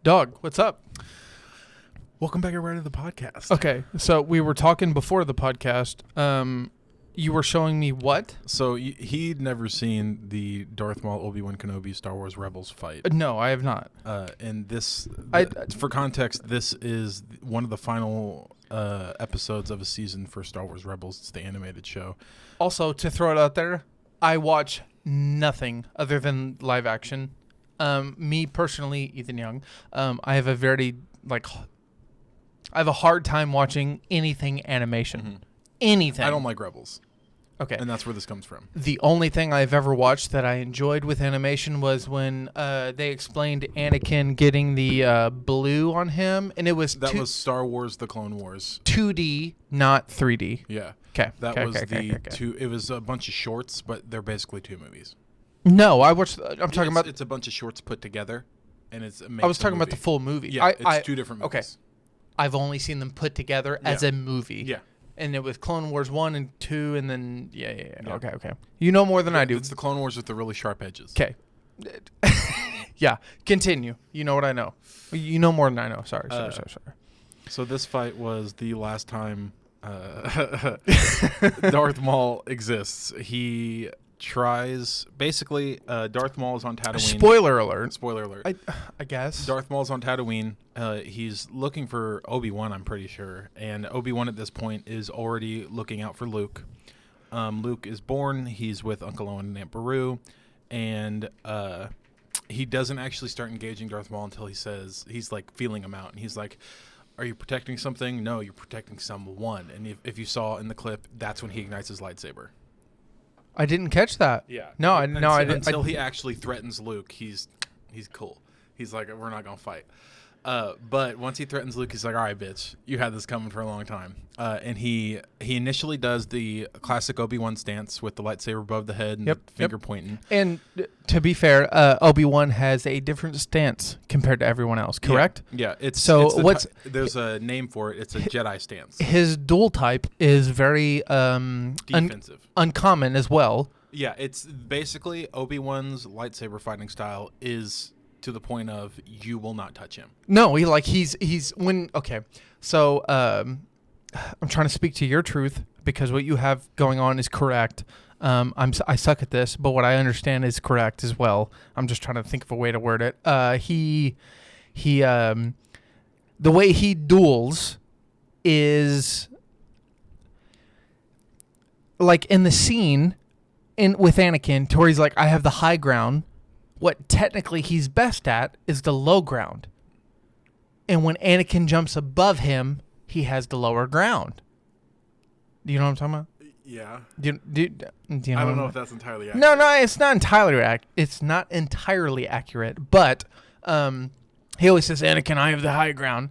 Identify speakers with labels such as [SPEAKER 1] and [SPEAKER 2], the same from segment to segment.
[SPEAKER 1] Dog, what's up?
[SPEAKER 2] Welcome back everybody to the podcast.
[SPEAKER 1] Okay, so we were talking before the podcast. You were showing me what?
[SPEAKER 2] So he'd never seen the Darth Maul, Obi-Wan Kenobi, Star Wars Rebels fight.
[SPEAKER 1] No, I have not.
[SPEAKER 2] And this, for context, this is one of the final episodes of a season for Star Wars Rebels. It's the animated show.
[SPEAKER 1] Also, to throw it out there, I watch nothing other than live action. Me personally, Ethan Young, I have a hard time watching anything animation.
[SPEAKER 2] Mm-hmm.
[SPEAKER 1] Anything.
[SPEAKER 2] I don't like Rebels.
[SPEAKER 1] Okay.
[SPEAKER 2] And that's where this comes from.
[SPEAKER 1] The only thing I've ever watched that I enjoyed with animation was when they explained Anakin getting the blue on him, and it was
[SPEAKER 2] was Star Wars: The Clone Wars.
[SPEAKER 1] 2D, not 3D.
[SPEAKER 2] Yeah.
[SPEAKER 1] Okay.
[SPEAKER 2] It was a bunch of shorts, but they're basically two movies.
[SPEAKER 1] No, I watched. I'm talking about.
[SPEAKER 2] It's a bunch of shorts put together, and
[SPEAKER 1] I was talking about the full movie.
[SPEAKER 2] Yeah, it's two different movies.
[SPEAKER 1] Okay. I've only seen them put together as a movie.
[SPEAKER 2] Yeah.
[SPEAKER 1] And it was Clone Wars 1 and 2, and then, yeah. Okay. You know more than I do.
[SPEAKER 2] It's the Clone Wars with the really sharp edges.
[SPEAKER 1] Okay. Yeah, continue. You know what I know. You know more than I know. Sorry.
[SPEAKER 2] So this fight was the last time Darth Maul exists. He tries, basically, Darth Maul is on Tatooine.
[SPEAKER 1] Spoiler alert. I guess.
[SPEAKER 2] Darth Maul's on Tatooine. He's looking for Obi-Wan, I'm pretty sure. And Obi-Wan at this point is already looking out for Luke. Luke is born. He's with Uncle Owen and Aunt Beru. And he doesn't actually start engaging Darth Maul until he says, he's like feeling him out. And he's like, are you protecting something? No, you're protecting someone. And if you saw in the clip, that's when he ignites his lightsaber.
[SPEAKER 1] I didn't catch that.
[SPEAKER 2] Yeah.
[SPEAKER 1] I didn't.
[SPEAKER 2] Until he actually threatens Luke, he's cool. He's like, we're not gonna fight. But once he threatens Luke, he's like, all right, bitch, you had this coming for a long time. And he initially does the classic Obi-Wan stance with the lightsaber above the head and finger pointing.
[SPEAKER 1] And to be fair, Obi-Wan has a different stance compared to everyone else, correct?
[SPEAKER 2] Yeah. There's a name for it. It's a Jedi stance.
[SPEAKER 1] His dual type is very
[SPEAKER 2] defensive,
[SPEAKER 1] uncommon as well.
[SPEAKER 2] Yeah, it's basically Obi-Wan's lightsaber fighting style is to the point of you will not touch him.
[SPEAKER 1] No, So I'm trying to speak to your truth because what you have going on is correct. I suck at this, but what I understand is correct as well. I'm just trying to think of a way to word it. The way he duels is like in the scene with Anakin, to where he's like, I have the high ground. What technically he's best at is the low ground. And when Anakin jumps above him, he has the lower ground. Do you know what I'm talking about?
[SPEAKER 2] Yeah.
[SPEAKER 1] Do you know
[SPEAKER 2] I don't know if that's entirely accurate.
[SPEAKER 1] No, it's not entirely accurate. But he always says, Anakin, I have the high ground.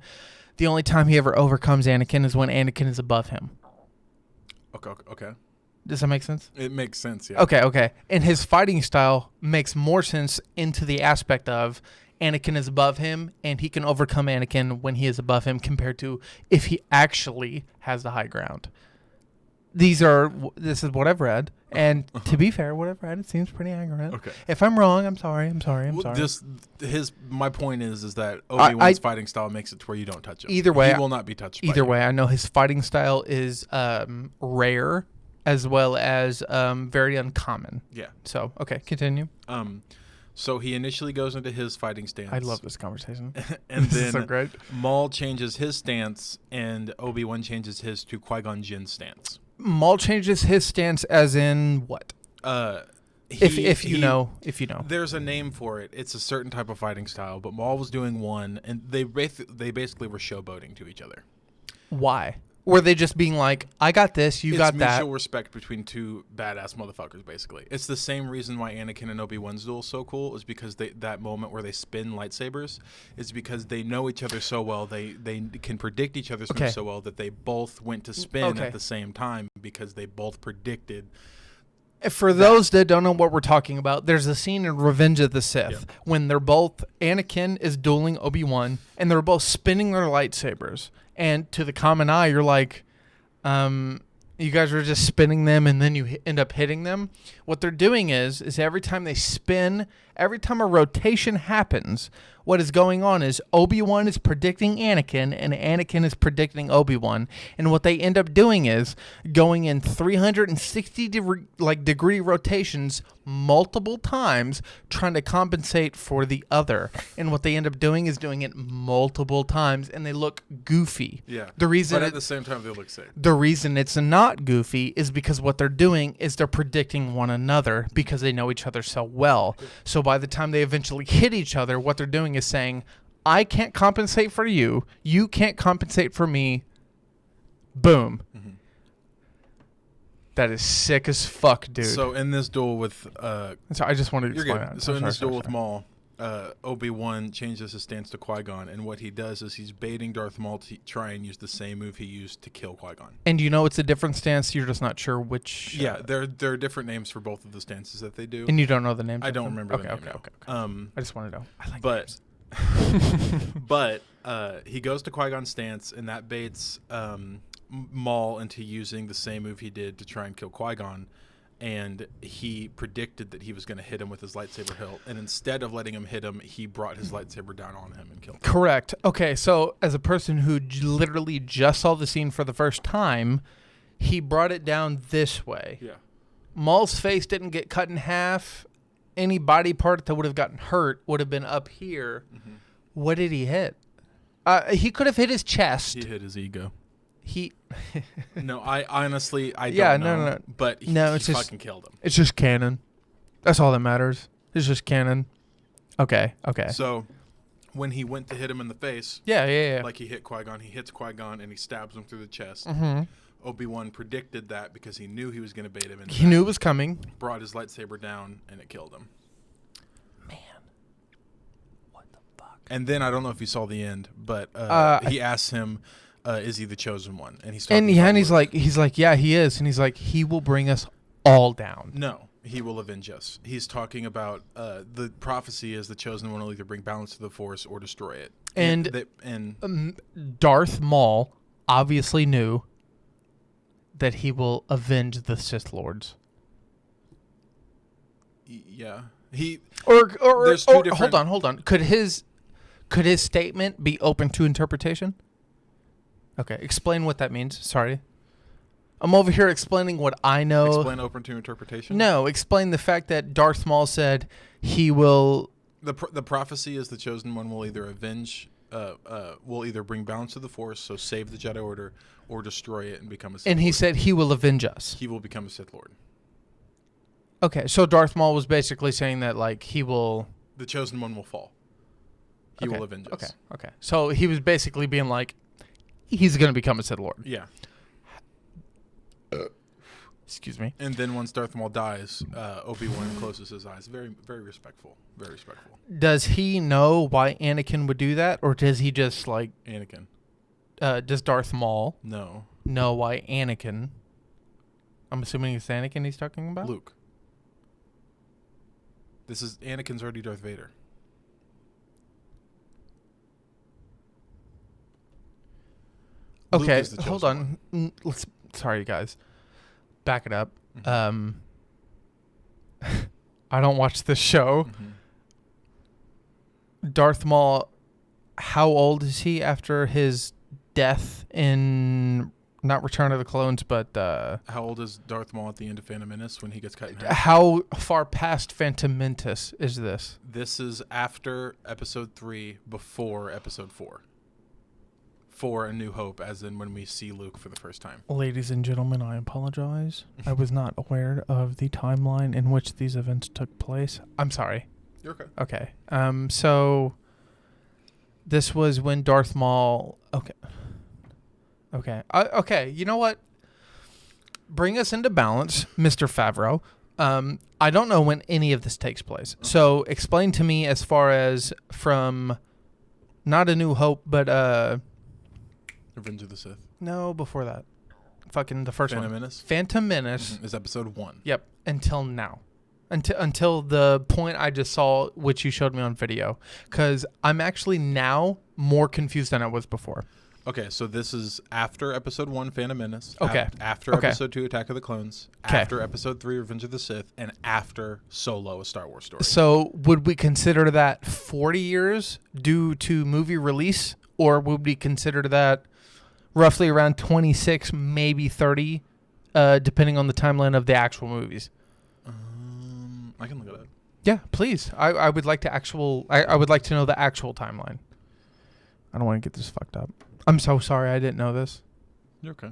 [SPEAKER 1] The only time he ever overcomes Anakin is when Anakin is above him.
[SPEAKER 2] Okay.
[SPEAKER 1] Does that make sense?
[SPEAKER 2] It makes sense, yeah.
[SPEAKER 1] Okay. And his fighting style makes more sense into the aspect of Anakin is above him, and he can overcome Anakin when he is above him compared to if he actually has the high ground. This is what I've read, and to be fair, what I've read, it seems pretty accurate.
[SPEAKER 2] Okay.
[SPEAKER 1] If I'm wrong, I'm sorry.
[SPEAKER 2] My point is that Obi-Wan's fighting style makes it to where you don't touch him.
[SPEAKER 1] Either way,
[SPEAKER 2] he will not be touched.
[SPEAKER 1] Either way, I know his fighting style is rare as well as very uncommon.
[SPEAKER 2] Yeah.
[SPEAKER 1] So okay, continue.
[SPEAKER 2] So he initially goes into his fighting stance.
[SPEAKER 1] I love this conversation.
[SPEAKER 2] And
[SPEAKER 1] this
[SPEAKER 2] then
[SPEAKER 1] is so great.
[SPEAKER 2] Maul changes his stance, and Obi-Wan changes his to Qui-Gon Jinn's stance.
[SPEAKER 1] Maul changes his stance as in what? If you know.
[SPEAKER 2] There's a name for it. It's a certain type of fighting style, but Maul was doing one, and they basically were showboating to each other.
[SPEAKER 1] Why? Were they just being like, I got this, you got that?
[SPEAKER 2] It's mutual respect between two badass motherfuckers, basically. It's the same reason why Anakin and Obi-Wan's duel is so cool, is because that moment where they spin lightsabers is because they know each other so well, they can predict each other's moves so well that they both went to spin at the same time because they both predicted.
[SPEAKER 1] For those that don't know what we're talking about, there's a scene in Revenge of the Sith when Anakin is dueling Obi-Wan, and they're both spinning their lightsabers. And to the common eye, you're like, You guys were just spinning them, and then you end up hitting them. What they're doing is every time they spin, every time a rotation happens, what is going on is Obi-Wan is predicting Anakin, and Anakin is predicting Obi-Wan. And what they end up doing is going in 360 degree rotations multiple times, trying to compensate for the other. And what they end up doing is doing it multiple times, and they look goofy.
[SPEAKER 2] Yeah.
[SPEAKER 1] The reason
[SPEAKER 2] But at the same time, they look safe.
[SPEAKER 1] The reason it's not goofy is because what they're doing is they're predicting one another because they know each other so well. So by the time they eventually hit each other, what they're doing is saying, I can't compensate for you. You can't compensate for me. Boom. Mm-hmm. That is sick as fuck, dude.
[SPEAKER 2] So in this duel with...
[SPEAKER 1] so I just wanted to explain that.
[SPEAKER 2] So in this duel with Maul, Obi-Wan changes his stance to Qui-Gon, and what he does is he's baiting Darth Maul to try and use the same move he used to kill Qui-Gon.
[SPEAKER 1] And you know it's a different stance, you're just not sure which...
[SPEAKER 2] Yeah, there are different names for both of the stances that they do.
[SPEAKER 1] And you don't know the names?
[SPEAKER 2] I don't remember the name.
[SPEAKER 1] Okay. I just want to know. I like
[SPEAKER 2] names. But he goes to Qui-Gon's stance, and that baits Maul into using the same move he did to try and kill Qui-Gon. And he predicted that he was going to hit him with his lightsaber hilt. And instead of letting him hit him, he brought his lightsaber down on him and killed him.
[SPEAKER 1] Correct. Okay, so as a person who literally just saw the scene for the first time, he brought it down this way.
[SPEAKER 2] Yeah.
[SPEAKER 1] Maul's face didn't get cut in half. Any body part that would have gotten hurt would have been up here. Mm-hmm. What did he hit? He could have hit his chest.
[SPEAKER 2] He hit his ego.
[SPEAKER 1] No,
[SPEAKER 2] I honestly, I don't know.
[SPEAKER 1] No.
[SPEAKER 2] But he fucking killed him.
[SPEAKER 1] It's just canon. That's all that matters. It's just canon. Okay.
[SPEAKER 2] So when he went to hit him in the face,
[SPEAKER 1] yeah.
[SPEAKER 2] like he hit Qui-Gon, he hits Qui-Gon and he stabs him through the chest.
[SPEAKER 1] Mm-hmm.
[SPEAKER 2] Obi-Wan predicted that because he knew he was going to bait him. And
[SPEAKER 1] he knew it was coming.
[SPEAKER 2] Brought his lightsaber down and it killed him.
[SPEAKER 1] Man. What the fuck?
[SPEAKER 2] And then I don't know if you saw the end, but he asks him, is he the chosen one? And he's
[SPEAKER 1] like, yeah, he is. And he's like, he will bring us all down.
[SPEAKER 2] No, he will avenge us. He's talking about the prophecy is the chosen one will either bring balance to the Force or destroy it.
[SPEAKER 1] And Darth Maul obviously knew that he will avenge the Sith Lords.
[SPEAKER 2] Yeah, he
[SPEAKER 1] or hold on. Could his statement be open to interpretation? Okay, explain what that means. Sorry. I'm over here explaining what I know.
[SPEAKER 2] Explain open to interpretation?
[SPEAKER 1] No, explain the fact that Darth Maul said he will...
[SPEAKER 2] The prophecy is the chosen one will either avenge, will either bring balance to the Force, so save the Jedi Order, or destroy it and become a Sith Lord.
[SPEAKER 1] And he said he will avenge us.
[SPEAKER 2] He will become a Sith Lord.
[SPEAKER 1] Okay, so Darth Maul was basically saying that, like, he will...
[SPEAKER 2] The chosen one will fall. He will avenge us.
[SPEAKER 1] Okay. So he was basically being like, he's going to become a Sith Lord.
[SPEAKER 2] Yeah.
[SPEAKER 1] Excuse me.
[SPEAKER 2] And then once Darth Maul dies, Obi-Wan closes his eyes. Very, very respectful. Very respectful.
[SPEAKER 1] Does he know why Anakin would do that? Or does he just, like...
[SPEAKER 2] Anakin.
[SPEAKER 1] Does Darth Maul
[SPEAKER 2] know
[SPEAKER 1] why Anakin... I'm assuming it's Anakin he's talking about?
[SPEAKER 2] Luke. Anakin's already Darth Vader.
[SPEAKER 1] Okay, hold on. Sorry, guys. Back it up. Mm-hmm. I don't watch this show. Mm-hmm. Darth Maul, how old is he after his death in, not Return of the Clones, but...
[SPEAKER 2] how old is Darth Maul at the end of Phantom Menace when he gets cut in half?
[SPEAKER 1] How far past Phantom Menace is this?
[SPEAKER 2] This is after Episode 3, before Episode 4. For A New Hope, as in when we see Luke for the first time.
[SPEAKER 1] Ladies and gentlemen, I apologize. I was not aware of the timeline in which these events took place. I'm sorry.
[SPEAKER 2] You're okay.
[SPEAKER 1] Okay. So this was when Darth Maul... Okay. Okay. You know what? Bring us into balance, Mr. Favreau. I don't know when any of this takes place. Okay. So explain to me as far as from not A New Hope, but...
[SPEAKER 2] Revenge of the Sith.
[SPEAKER 1] No, before that. Fucking the first
[SPEAKER 2] Phantom
[SPEAKER 1] one.
[SPEAKER 2] Menace?
[SPEAKER 1] Phantom Menace.
[SPEAKER 2] Is Episode 1.
[SPEAKER 1] Yep. Until now. Until the point I just saw, which you showed me on video. Because I'm actually now more confused than I was before.
[SPEAKER 2] Okay, so this is after Episode 1, Phantom Menace.
[SPEAKER 1] Okay.
[SPEAKER 2] After
[SPEAKER 1] Okay.
[SPEAKER 2] Episode 2, Attack of the Clones.
[SPEAKER 1] 'Kay.
[SPEAKER 2] After Episode 3, Revenge of the Sith. And after Solo, a Star Wars story.
[SPEAKER 1] So would we consider that 40 years due to movie release, or would we consider that roughly around 26, maybe 30, depending on the timeline of the actual movies?
[SPEAKER 2] I can look it up.
[SPEAKER 1] Yeah, please. I would like to I would like to know the actual timeline. I don't want to get this fucked up. I'm so sorry I didn't know this.
[SPEAKER 2] You're okay.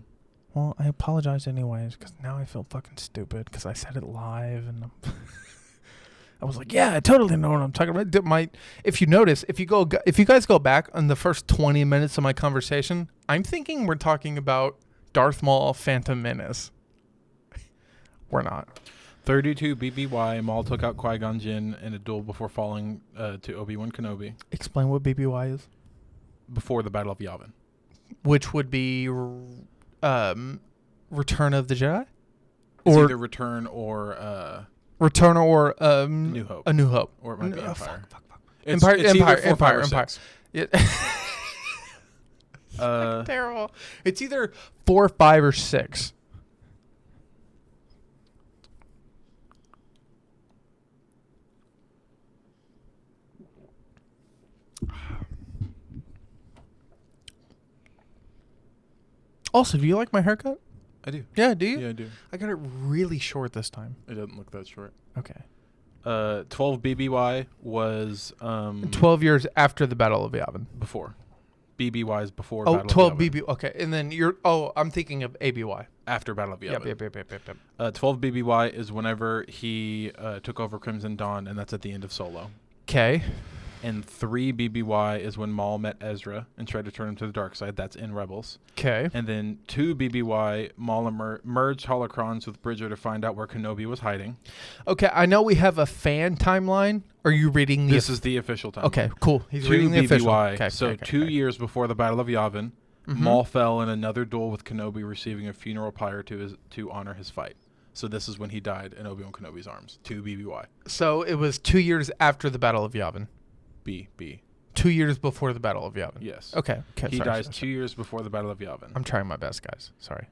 [SPEAKER 1] Well, I apologize anyways, because now I feel fucking stupid because I said it live and I was like, yeah, I totally know what I'm talking about. If you notice, if you guys go back on the first 20 minutes of my conversation, I'm thinking we're talking about Darth Maul, Phantom Menace. We're not.
[SPEAKER 2] 32 BBY, Maul took out Qui-Gon Jinn in a duel before falling to Obi-Wan Kenobi
[SPEAKER 1] Explain what BBY is.
[SPEAKER 2] before the Battle of Yavin.
[SPEAKER 1] Which would be Return of the Jedi?
[SPEAKER 2] It's
[SPEAKER 1] Or
[SPEAKER 2] either Return or
[SPEAKER 1] Return or
[SPEAKER 2] New Hope.
[SPEAKER 1] A New Hope.
[SPEAKER 2] Or it might be Empire.
[SPEAKER 1] Fuck.
[SPEAKER 2] It's
[SPEAKER 1] Empire.
[SPEAKER 2] either 4, 5, or 6.
[SPEAKER 1] Yeah.
[SPEAKER 2] Uh,
[SPEAKER 1] Terrible. It's either 4, 5, or 6. Also, do you like my haircut?
[SPEAKER 2] I do.
[SPEAKER 1] Yeah, do you?
[SPEAKER 2] Yeah, I do.
[SPEAKER 1] I got it really short this time.
[SPEAKER 2] It doesn't look that short.
[SPEAKER 1] Okay.
[SPEAKER 2] 12 BBY was
[SPEAKER 1] 12 years after the Battle of Yavin.
[SPEAKER 2] before. BBY is before
[SPEAKER 1] Oh,
[SPEAKER 2] Battle
[SPEAKER 1] 12
[SPEAKER 2] of Yavin.
[SPEAKER 1] BB. Okay. And then I'm thinking of ABY.
[SPEAKER 2] After Battle of Yavin.
[SPEAKER 1] Yep.
[SPEAKER 2] 12 BBY is whenever he took over Crimson Dawn, and that's at the end of Solo.
[SPEAKER 1] Okay.
[SPEAKER 2] And 3 BBY is when Maul met Ezra and tried to turn him to the dark side. That's in Rebels.
[SPEAKER 1] Okay.
[SPEAKER 2] And then 2 BBY, Maul merged holocrons with Bridger to find out where Kenobi was hiding.
[SPEAKER 1] Okay. I know we have a fan timeline. Are you reading
[SPEAKER 2] This is the official time.
[SPEAKER 1] Okay, cool. He's
[SPEAKER 2] 2
[SPEAKER 1] reading the official.
[SPEAKER 2] BBY.
[SPEAKER 1] Okay,
[SPEAKER 2] So
[SPEAKER 1] okay,
[SPEAKER 2] 2
[SPEAKER 1] okay.
[SPEAKER 2] years before the Battle of Yavin,
[SPEAKER 1] Mhm.
[SPEAKER 2] Maul fell in another duel with Kenobi, receiving a funeral pyre to honor his fight. So this is when he died in Obi-Wan Kenobi's arms. 2 BBY.
[SPEAKER 1] So it was 2 years after the Battle of Yavin.
[SPEAKER 2] B.
[SPEAKER 1] 2 years before the Battle of Yavin.
[SPEAKER 2] Yes.
[SPEAKER 1] Okay.
[SPEAKER 2] He
[SPEAKER 1] sorry,
[SPEAKER 2] dies
[SPEAKER 1] sorry,
[SPEAKER 2] 2 years before the Battle of Yavin.
[SPEAKER 1] I'm trying my best, guys. Sorry.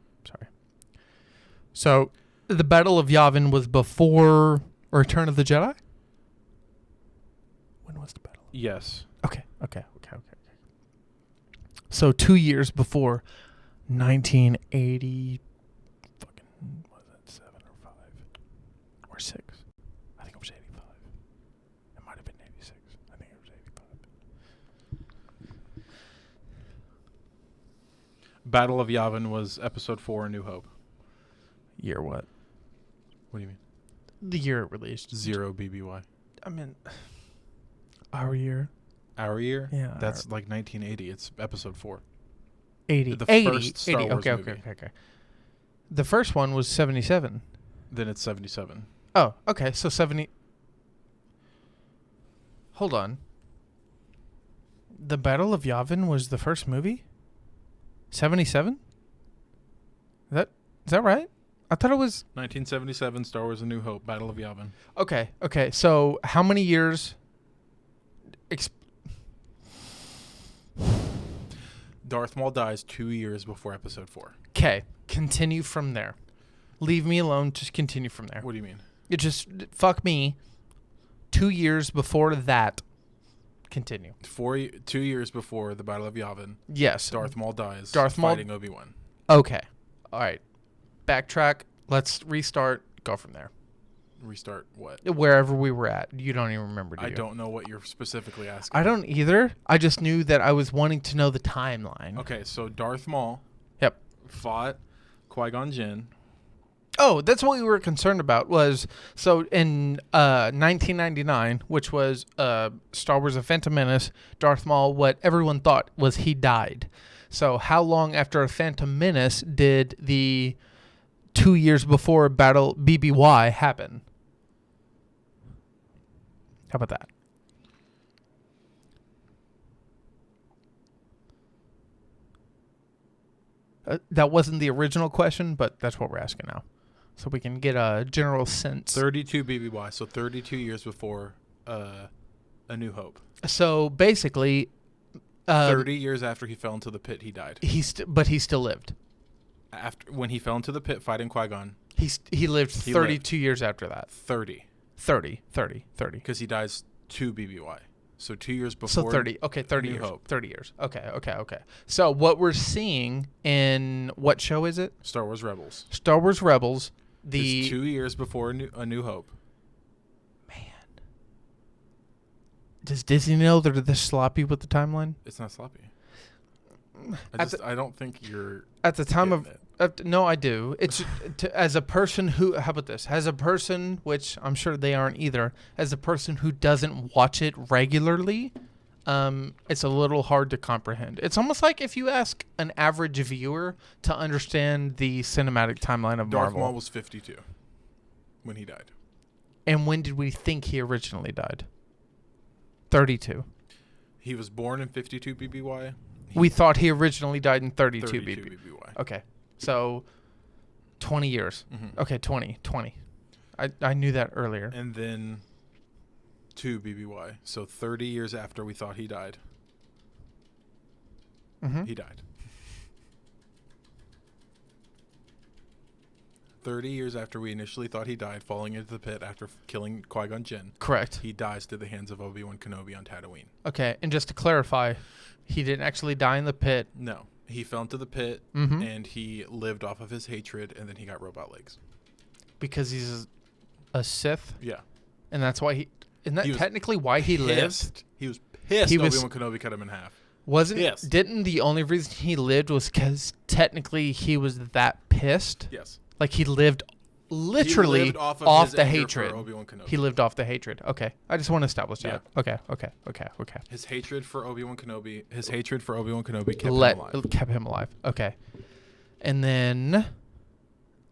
[SPEAKER 1] So the Battle of Yavin was before Return of the Jedi? When was the battle?
[SPEAKER 2] Yes.
[SPEAKER 1] Okay. So 2 years before 1980. Fucking, was it 7 or 5? Or 6? I think it was 85. It might have been 86. I think it was 85.
[SPEAKER 2] Battle of Yavin was Episode 4, A New Hope.
[SPEAKER 1] Year what?
[SPEAKER 2] What do you mean?
[SPEAKER 1] The year it released.
[SPEAKER 2] 0 BBY.
[SPEAKER 1] I mean, our year.
[SPEAKER 2] Our year?
[SPEAKER 1] Yeah.
[SPEAKER 2] That's like 1980. It's Episode 4.
[SPEAKER 1] 80.
[SPEAKER 2] The
[SPEAKER 1] 80.
[SPEAKER 2] first Star
[SPEAKER 1] 80.
[SPEAKER 2] Wars
[SPEAKER 1] Okay. The first one was 77.
[SPEAKER 2] Then it's 77.
[SPEAKER 1] Oh, okay. So 70. Hold on. The Battle of Yavin was the first movie? 77? Is that right? I thought it was
[SPEAKER 2] 1977, Star Wars A New Hope, Battle of Yavin.
[SPEAKER 1] Okay. So how many years
[SPEAKER 2] Darth Maul dies 2 years before Episode 4.
[SPEAKER 1] Okay, continue from there. Leave me alone, just continue from there.
[SPEAKER 2] What do you mean?
[SPEAKER 1] It just fuck me. 2 years before that. Continue.
[SPEAKER 2] 2 years before the Battle of Yavin,
[SPEAKER 1] Yes.
[SPEAKER 2] Darth Maul dies
[SPEAKER 1] Darth Maul-
[SPEAKER 2] fighting Obi-Wan.
[SPEAKER 1] Okay. All right. Backtrack. Let's restart. Go from there.
[SPEAKER 2] Restart what?
[SPEAKER 1] Wherever we were at. You don't even remember, do
[SPEAKER 2] I
[SPEAKER 1] you?
[SPEAKER 2] don't know what you're specifically asking.
[SPEAKER 1] I don't either. I just knew that I was wanting to know the timeline.
[SPEAKER 2] Okay, so Darth Maul
[SPEAKER 1] Yep.
[SPEAKER 2] fought Qui-Gon Jinn.
[SPEAKER 1] Oh, that's what we were concerned about was, so in 1999, which was Star Wars: A Phantom Menace, Darth Maul, what everyone thought was he died. So how long after A Phantom Menace did the 2 years before Battle BBY happen? How about that? That wasn't the original question, but that's what we're asking now. So we can get a general sense.
[SPEAKER 2] 32 BBY, so 32 years before A New Hope.
[SPEAKER 1] So basically,
[SPEAKER 2] 30 years after he fell into the pit, he died.
[SPEAKER 1] But he still lived.
[SPEAKER 2] When he fell into the pit fighting Qui-Gon.
[SPEAKER 1] He lived 32 years after that.
[SPEAKER 2] 30.
[SPEAKER 1] 30.
[SPEAKER 2] Because he dies to BBY. So 2 years before.
[SPEAKER 1] So 30. Okay, 30
[SPEAKER 2] New
[SPEAKER 1] years.
[SPEAKER 2] Hope.
[SPEAKER 1] 30 years. Okay. So what we're seeing in what show is it?
[SPEAKER 2] Star Wars Rebels.
[SPEAKER 1] Star Wars Rebels.
[SPEAKER 2] It's 2 years before A New Hope.
[SPEAKER 1] Man. Does Disney know they're this sloppy with the timeline?
[SPEAKER 2] It's not sloppy. I don't think you're.
[SPEAKER 1] At the time of.
[SPEAKER 2] it.
[SPEAKER 1] No, I do. It's as a person who. How about this? As a person, which I'm sure they aren't either. As a person who doesn't watch it regularly, it's a little hard to comprehend. It's almost like if you ask an average viewer to understand the cinematic timeline of
[SPEAKER 2] Darth
[SPEAKER 1] Marvel.
[SPEAKER 2] Maul was 52 when he died.
[SPEAKER 1] And when did we think he originally died? 32.
[SPEAKER 2] He was born in 52 BBY.
[SPEAKER 1] We thought he originally died in 32
[SPEAKER 2] BBY.
[SPEAKER 1] Okay. So 20 years.
[SPEAKER 2] Mm-hmm.
[SPEAKER 1] Okay, 20. I knew that earlier.
[SPEAKER 2] And then 2 BBY. So 30 years after we thought he died.
[SPEAKER 1] Mm-hmm.
[SPEAKER 2] He died. 30 years after we initially thought he died, falling into the pit after killing Qui-Gon Jinn.
[SPEAKER 1] Correct.
[SPEAKER 2] He dies to the hands of Obi-Wan Kenobi on Tatooine.
[SPEAKER 1] Okay, and just to clarify, he didn't actually die in the pit.
[SPEAKER 2] No. He fell into the pit,
[SPEAKER 1] Mm-hmm.
[SPEAKER 2] and he lived off of his hatred, and then he got robot legs.
[SPEAKER 1] Because he's a Sith,
[SPEAKER 2] Yeah.
[SPEAKER 1] and that's why he... Isn't that
[SPEAKER 2] He was
[SPEAKER 1] technically why he lived?
[SPEAKER 2] Pissed. He was pissed
[SPEAKER 1] He was-
[SPEAKER 2] Obi-Wan Kenobi cut him in half.
[SPEAKER 1] Wasn't... Didn't the only reason he lived was because technically he was that pissed?
[SPEAKER 2] Yes.
[SPEAKER 1] Like he lived literally
[SPEAKER 2] He lived off of
[SPEAKER 1] off
[SPEAKER 2] his
[SPEAKER 1] the
[SPEAKER 2] anger
[SPEAKER 1] hatred.
[SPEAKER 2] for Obi-Wan Kenobi.
[SPEAKER 1] He lived off the hatred. Okay. I just want to establish that. Okay.
[SPEAKER 2] His hatred for Obi-Wan Kenobi kept him alive.
[SPEAKER 1] Kept him alive. Okay. And then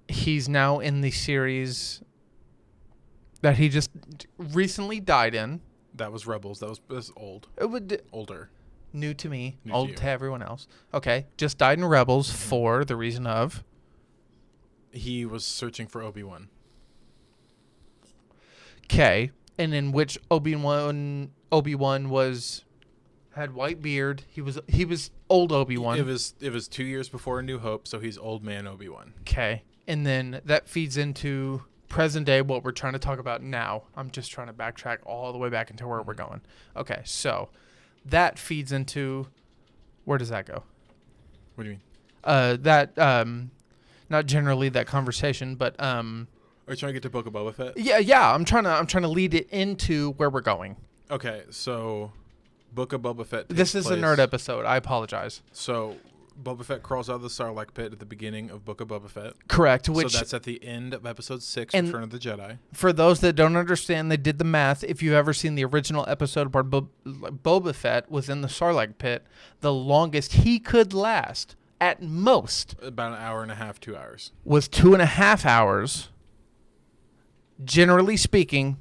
[SPEAKER 1] he's now in the series that he just recently died in.
[SPEAKER 2] That was Rebels. That was old.
[SPEAKER 1] It would
[SPEAKER 2] Older.
[SPEAKER 1] new to me,
[SPEAKER 2] New to
[SPEAKER 1] old
[SPEAKER 2] you.
[SPEAKER 1] to everyone else. Okay. Just died in Rebels for the reason of
[SPEAKER 2] He was searching for Obi-Wan.
[SPEAKER 1] Okay. And in which Obi-Wan had white beard. He was old Obi-Wan.
[SPEAKER 2] It was 2 years before A New Hope, so he's old man Obi-Wan.
[SPEAKER 1] Okay. And then that feeds into present day, what we're trying to talk about now. I'm just trying to backtrack all the way back into where we're going. Okay. So that feeds into, where does that go?
[SPEAKER 2] What do you mean?
[SPEAKER 1] Not generally that conversation, but,
[SPEAKER 2] Are you trying to get to Book of Boba Fett?
[SPEAKER 1] yeah, I'm trying to lead it into where we're going.
[SPEAKER 2] Okay, so Book of Boba Fett.
[SPEAKER 1] This is a nerd episode. I apologize.
[SPEAKER 2] So Boba Fett crawls out of the Sarlacc pit at the beginning of Book of Boba Fett.
[SPEAKER 1] Correct.
[SPEAKER 2] So
[SPEAKER 1] Which,
[SPEAKER 2] that's at the end of Episode 6,
[SPEAKER 1] And-
[SPEAKER 2] Return of the Jedi.
[SPEAKER 1] for those that don't understand, they did the math. If you've ever seen the original episode where Boba Fett was in the Sarlacc pit, the longest he could last, at most,
[SPEAKER 2] About an hour and a half, 2 hours.
[SPEAKER 1] was 2.5 hours. Generally speaking,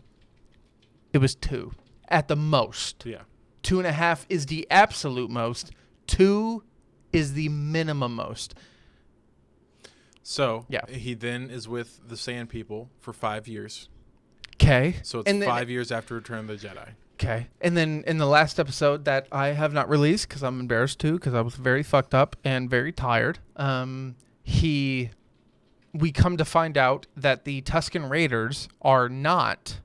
[SPEAKER 1] it was 2 at the most.
[SPEAKER 2] Yeah.
[SPEAKER 1] 2.5 is the absolute most. 2 is the minimum most.
[SPEAKER 2] So
[SPEAKER 1] Yeah.
[SPEAKER 2] he then is with the Sand People for 5 years.
[SPEAKER 1] Okay.
[SPEAKER 2] So it's 5 years after Return of the Jedi.
[SPEAKER 1] Okay. And then in the last episode that I have not released because I'm embarrassed to, because I was very fucked up and very tired, we come to find out that the Tusken Raiders are not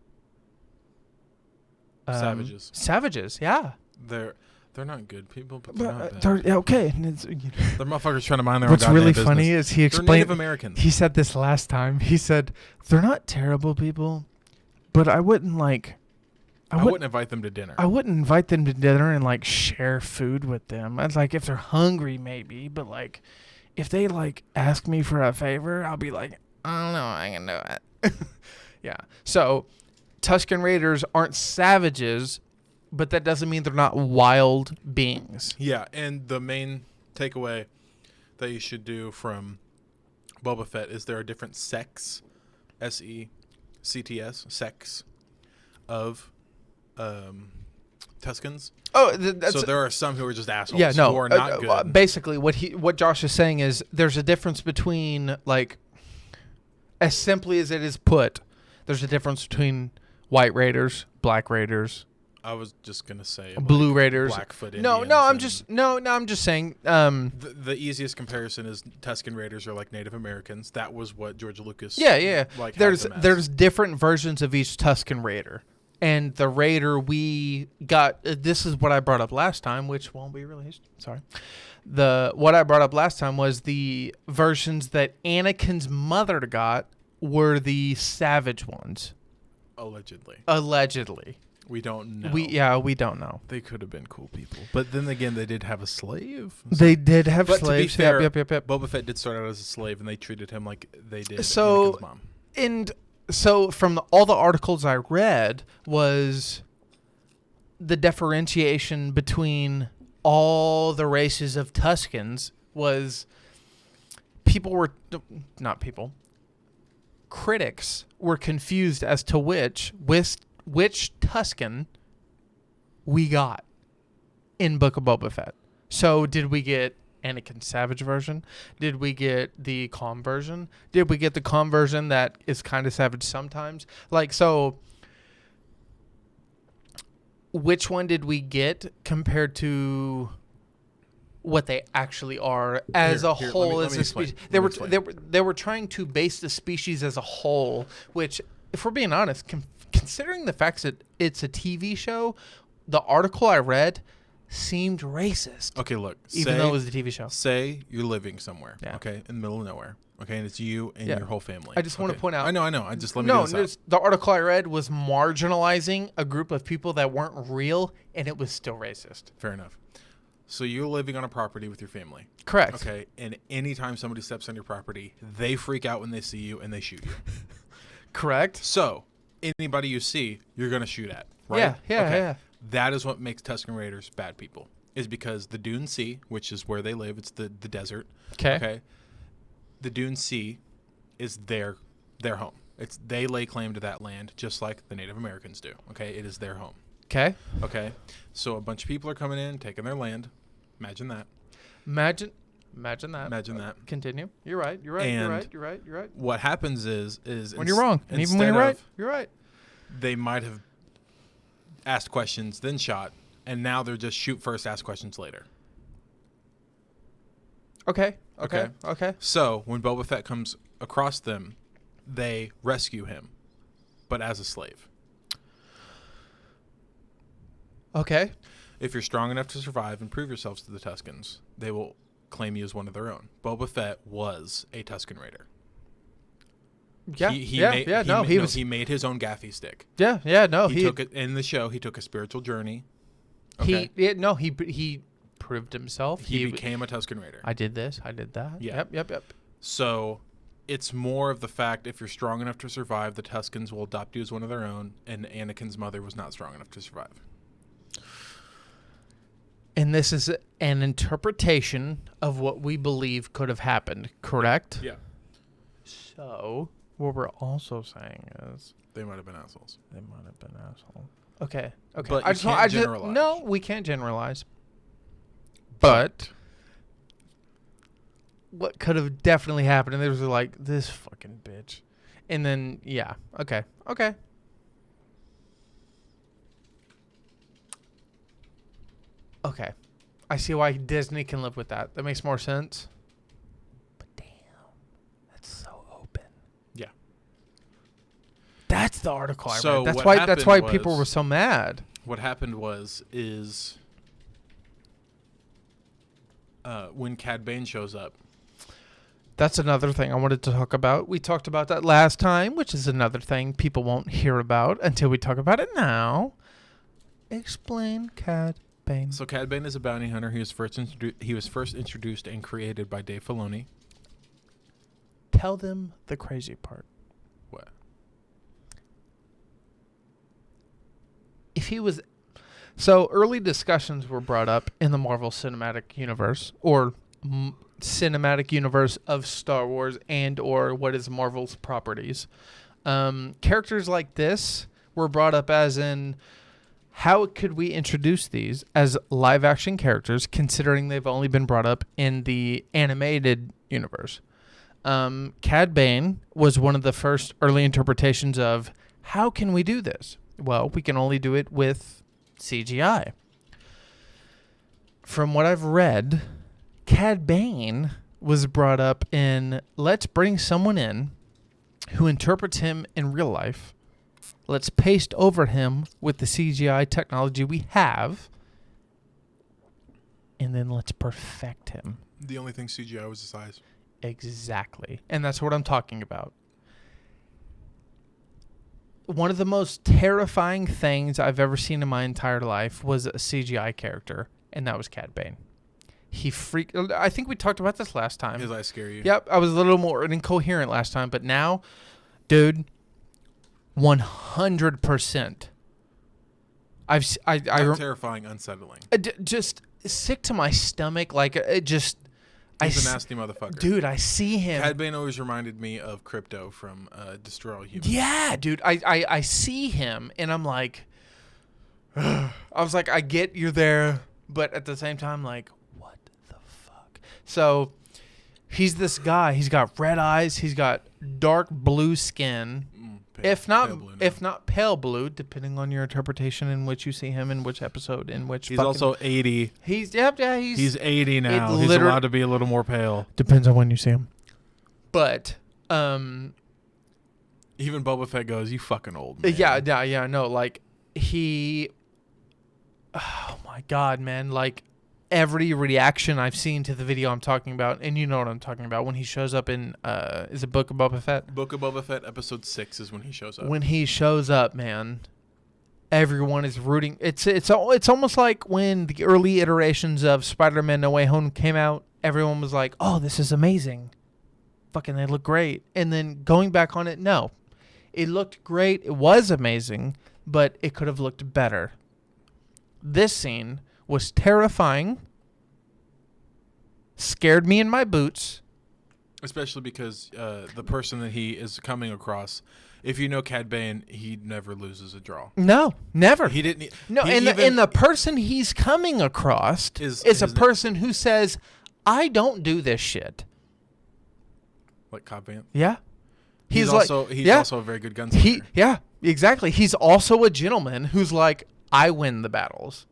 [SPEAKER 2] Savages.
[SPEAKER 1] Savages, yeah.
[SPEAKER 2] They're not good people, but they're not bad.
[SPEAKER 1] Okay.
[SPEAKER 2] They're motherfuckers trying to mind their own
[SPEAKER 1] What's really
[SPEAKER 2] goddamn
[SPEAKER 1] funny
[SPEAKER 2] business.
[SPEAKER 1] is he
[SPEAKER 2] They're
[SPEAKER 1] explained.
[SPEAKER 2] Native Americans.
[SPEAKER 1] He said this last time. He said they're not terrible people, but I wouldn't like.
[SPEAKER 2] I wouldn't invite them to dinner.
[SPEAKER 1] I wouldn't invite them to dinner and like share food with them. I'd like if they're hungry maybe, but like if they like ask me for a favor, I'll be like, I don't know, I can do it. Yeah. So Tusken Raiders aren't savages, but that doesn't mean they're not wild beings.
[SPEAKER 2] Yeah, and the main takeaway that you should do from Boba Fett is there are different sects, SECTS, sects of Tuskens.
[SPEAKER 1] Oh, that's
[SPEAKER 2] So there are some who are just assholes.
[SPEAKER 1] yeah, no.
[SPEAKER 2] Who are not good.
[SPEAKER 1] Basically, what Josh is saying is there's a difference between like, as simply as it is put, there's a difference between white raiders, black raiders,
[SPEAKER 2] I was just gonna say
[SPEAKER 1] Blue Raiders.
[SPEAKER 2] Blackfoot
[SPEAKER 1] No,
[SPEAKER 2] Indians.
[SPEAKER 1] no, I'm
[SPEAKER 2] and
[SPEAKER 1] just I'm just saying.
[SPEAKER 2] the easiest comparison is Tusken Raiders are like Native Americans. That was what George Lucas.
[SPEAKER 1] Yeah.
[SPEAKER 2] Like
[SPEAKER 1] There's
[SPEAKER 2] had them as.
[SPEAKER 1] there's different versions of each Tusken Raider, and the Raider we got. This is what I brought up last time, which won't be released. Sorry. What I brought up last time was the versions that Anakin's mother got were the savage ones. Allegedly.
[SPEAKER 2] We don't know.
[SPEAKER 1] We don't know.
[SPEAKER 2] They could have been cool people, but then again, they did have a slave.
[SPEAKER 1] They did have
[SPEAKER 2] But
[SPEAKER 1] slaves.
[SPEAKER 2] to be fair,
[SPEAKER 1] Yep.
[SPEAKER 2] Boba Fett did start out as a slave, and they treated him like they did
[SPEAKER 1] So-
[SPEAKER 2] Anakin's mom.
[SPEAKER 1] And so from all the articles I read was the differentiation between all the races of Tuskens was critics were confused as to which Tusken we got in Book of Boba Fett. So did we get Anakin Savage version? Did we get the calm version? Did we get the calm version that is kind of savage sometimes? Like, so which one did we get compared to what they actually are as a whole,
[SPEAKER 2] let
[SPEAKER 1] as
[SPEAKER 2] me
[SPEAKER 1] a
[SPEAKER 2] explain.
[SPEAKER 1] species?
[SPEAKER 2] Let me explain.
[SPEAKER 1] They were trying to base the species as a whole, which, if we're being honest, considering the fact that it's a TV show, the article I read seemed racist.
[SPEAKER 2] Okay, look.
[SPEAKER 1] Even though it was a TV show.
[SPEAKER 2] Say you're living somewhere,
[SPEAKER 1] Yeah.
[SPEAKER 2] okay, in the middle of nowhere, okay, and it's you and
[SPEAKER 1] Yeah.
[SPEAKER 2] your whole family.
[SPEAKER 1] I just want to
[SPEAKER 2] Okay.
[SPEAKER 1] point out.
[SPEAKER 2] I know. I just let me get this out.
[SPEAKER 1] The article I read was marginalizing a group of people that weren't real, and it was still racist.
[SPEAKER 2] Fair enough. So you're living on a property with your family,
[SPEAKER 1] Correct.
[SPEAKER 2] okay, and anytime somebody steps on your property, they freak out when they see you and they shoot you.
[SPEAKER 1] Correct.
[SPEAKER 2] So anybody you see, you're gonna shoot at, right?
[SPEAKER 1] Yeah.
[SPEAKER 2] That is what makes Tusken Raiders bad people. Is because the Dune Sea, which is where they live, it's the desert.
[SPEAKER 1] Okay.
[SPEAKER 2] The Dune Sea is their home. They lay claim to that land just like the Native Americans do. Okay, it is their home.
[SPEAKER 1] Okay.
[SPEAKER 2] Okay, so a bunch of people are coming in, taking their land. Imagine that.
[SPEAKER 1] Imagine that.
[SPEAKER 2] Imagine that.
[SPEAKER 1] Continue. You're right. You're right.
[SPEAKER 2] What happens is
[SPEAKER 1] When you're wrong, and even when you're right, you're right.
[SPEAKER 2] They might have asked questions, then shot, and now they're just shoot first, ask questions later.
[SPEAKER 1] Okay.
[SPEAKER 2] So when Boba Fett comes across them, they rescue him, but as a slave.
[SPEAKER 1] Okay.
[SPEAKER 2] If you're strong enough to survive and prove yourselves to the Tuskens, they will claim you as one of their own. Boba Fett was a Tusken Raider.
[SPEAKER 1] Yeah.
[SPEAKER 2] He made his own gaffy stick.
[SPEAKER 1] Yeah. No.
[SPEAKER 2] He took it in the show. He took a spiritual journey. Okay.
[SPEAKER 1] He proved himself.
[SPEAKER 2] He became a Tusken Raider.
[SPEAKER 1] I did this. I did that.
[SPEAKER 2] Yeah.
[SPEAKER 1] Yep.
[SPEAKER 2] So it's more of the fact if you're strong enough to survive, the Tuskens will adopt you as one of their own, and Anakin's mother was not strong enough to survive.
[SPEAKER 1] And this is an interpretation of what we believe could have happened, correct?
[SPEAKER 2] Yeah.
[SPEAKER 1] So, what we're also saying is
[SPEAKER 2] They might have been assholes.
[SPEAKER 1] they might have been assholes. Okay.
[SPEAKER 2] But you can't generalize.
[SPEAKER 1] No, we can't generalize. But what could have definitely happened, and they were like, this fucking bitch. And then, yeah. Okay. I see why Disney can live with that. That makes more sense. But damn, that's so open.
[SPEAKER 2] Yeah.
[SPEAKER 1] That's the article I
[SPEAKER 2] So
[SPEAKER 1] read.
[SPEAKER 2] what
[SPEAKER 1] That's why
[SPEAKER 2] happened
[SPEAKER 1] people
[SPEAKER 2] was-
[SPEAKER 1] were so mad.
[SPEAKER 2] What happened is when Cad Bane shows up.
[SPEAKER 1] That's another thing I wanted to talk about. We talked about that last time, which is another thing people won't hear about until we talk about it now. Explain Cad Bane.
[SPEAKER 2] So Cad Bane is a bounty hunter. He was first introduced and created by Dave Filoni.
[SPEAKER 1] Tell them the crazy part.
[SPEAKER 2] What?
[SPEAKER 1] If he was... So early discussions were brought up in the Marvel Cinematic Universe, or cinematic universe of Star Wars and or what is Marvel's properties. Characters like this were brought up as in... How could we introduce these as live action characters, considering they've only been brought up in the animated universe? Cad Bane was one of the first early interpretations of how can we do this? Well, we can only do it with CGI. From what I've read, Cad Bane was brought up in, let's bring someone in who interprets him in real life. Let's paste over him with the CGI technology we have. And then let's perfect him.
[SPEAKER 3] The only thing CGI was his eyes.
[SPEAKER 1] Exactly. And that's what I'm talking about. One of the most terrifying things I've ever seen in my entire life was a CGI character, and that was Cad Bane. He freaked. I think we talked about this last time.
[SPEAKER 3] His eyes scare you.
[SPEAKER 1] Yep, I was a little more incoherent last time, but now, dude, 100%.
[SPEAKER 3] Not terrifying, unsettling.
[SPEAKER 1] Just sick to my stomach. Like it just.
[SPEAKER 3] He's a nasty motherfucker.
[SPEAKER 1] Dude, I see him.
[SPEAKER 3] Cad Bane always reminded me of Crypto from Destroy All Humans.
[SPEAKER 1] Yeah, dude. I see him, and I'm like, I was like, I get you're there, but at the same time, like, what the fuck? So he's this guy. He's got red eyes. He's got dark blue skin. If not pale blue, depending on your interpretation in which you see him, in which episode, in which
[SPEAKER 2] he's also 80.
[SPEAKER 1] He's
[SPEAKER 2] 80 now. He's allowed to be a little more pale.
[SPEAKER 1] Depends on when you see him. But
[SPEAKER 2] even Boba Fett goes, "You fucking old man."
[SPEAKER 1] Yeah. No, like he. Oh my god, man! Like every reaction I've seen to the video I'm talking about, and you know what I'm talking about, when he shows up in is it Book of Boba Fett?
[SPEAKER 3] Book of Boba Fett episode 6 is when he shows up.
[SPEAKER 1] When he shows up, man, everyone is rooting. It's almost like when the early iterations of Spider-Man No Way Home came out, everyone was like, "Oh, this is amazing. Fucking they look great." And then going back on it, no. It looked great. It was amazing, but it could have looked better. This scene was terrifying, scared me in my boots.
[SPEAKER 3] Especially because the person that he is coming across, if you know Cad Bane, he never loses a draw.
[SPEAKER 1] No, never.
[SPEAKER 3] He didn't.
[SPEAKER 1] No, and the person he's coming across is a person who says, "I don't do this shit."
[SPEAKER 3] Like Cobb Vanth?
[SPEAKER 1] Yeah.
[SPEAKER 3] He's also a very good gunslinger.
[SPEAKER 1] Yeah, exactly. He's also a gentleman who's like, "I win the battles."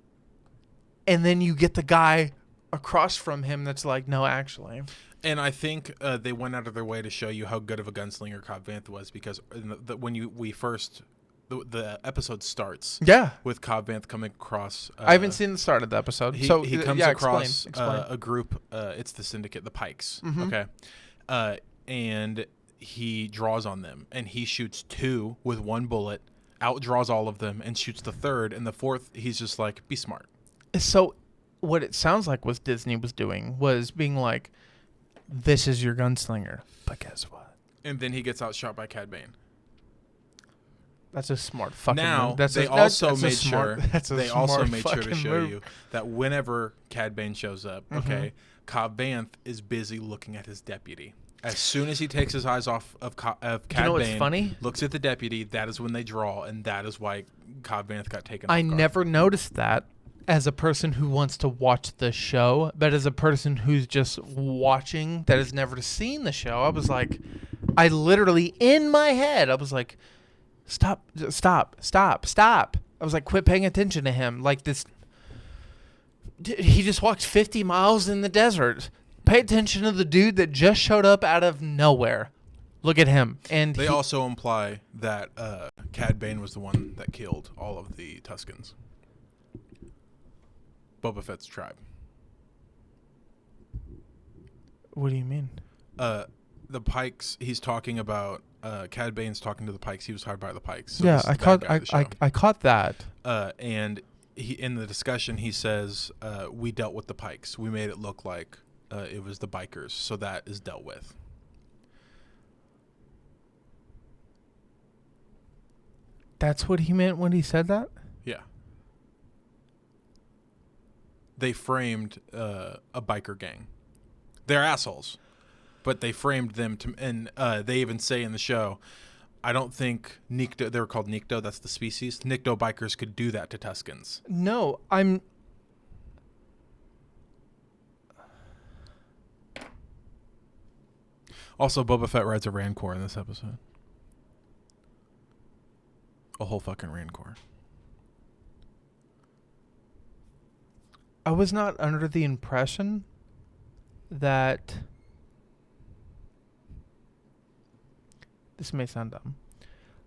[SPEAKER 1] And then you get the guy across from him that's like, "No, actually."
[SPEAKER 3] And I think they went out of their way to show you how good of a gunslinger Cobb Vanth was, because when the episode starts, with Cobb Vanth coming across.
[SPEAKER 1] I haven't seen the start of the episode.
[SPEAKER 3] He comes across
[SPEAKER 1] explain.
[SPEAKER 3] a group. It's the Syndicate, the Pikes.
[SPEAKER 1] Mm-hmm.
[SPEAKER 3] Okay, and he draws on them, and he shoots 2 with 1 bullet, outdraws all of them, and shoots the 3rd, and the 4th he's just like, "Be smart."
[SPEAKER 1] So what it sounds like what Disney was doing was being like, "This is your gunslinger." But guess what?
[SPEAKER 3] And then he gets outshot by Cad Bane.
[SPEAKER 1] That's a smart fucking
[SPEAKER 3] move. They also made sure to show you that whenever Cad Bane shows up, okay, Cobb Vanth is busy looking at his deputy. As soon as he takes his eyes off of Cad Bane,
[SPEAKER 1] funny?
[SPEAKER 3] Looks at the deputy, that is when they draw, and that is why Cobb Vanth got taken off
[SPEAKER 1] I
[SPEAKER 3] guard.
[SPEAKER 1] never noticed that as a person who wants to watch the show, but as a person who's just watching that has never seen the show, I was like, I literally, in my head, I was like, stop. I was like, quit paying attention to him. Like this, he just walked 50 miles in the desert. Pay attention to the dude that just showed up out of nowhere. Look at him. And
[SPEAKER 3] they also imply that Cad Bane was the one that killed all of the Tuskens. Boba Fett's tribe.
[SPEAKER 1] What do you mean?
[SPEAKER 3] The Pikes. He's talking about. Cad Bane's talking to the Pikes. He was hired by the Pikes. So
[SPEAKER 1] yeah, I caught that.
[SPEAKER 3] And he, in the discussion, he says, "We dealt with the Pikes. We made it look like it was the bikers. So that is dealt with."
[SPEAKER 1] That's what he meant when he said that?
[SPEAKER 3] Yeah. They framed a biker gang. They're assholes, but they framed them to, and they even say in the show, I don't think Nikto, they were called Nikto, that's the species, Nikto bikers could do that to Tuskens.
[SPEAKER 1] No,
[SPEAKER 3] Also, Boba Fett rides a Rancor in this episode. A whole fucking Rancor.
[SPEAKER 1] I was not under the impression that this may sound dumb.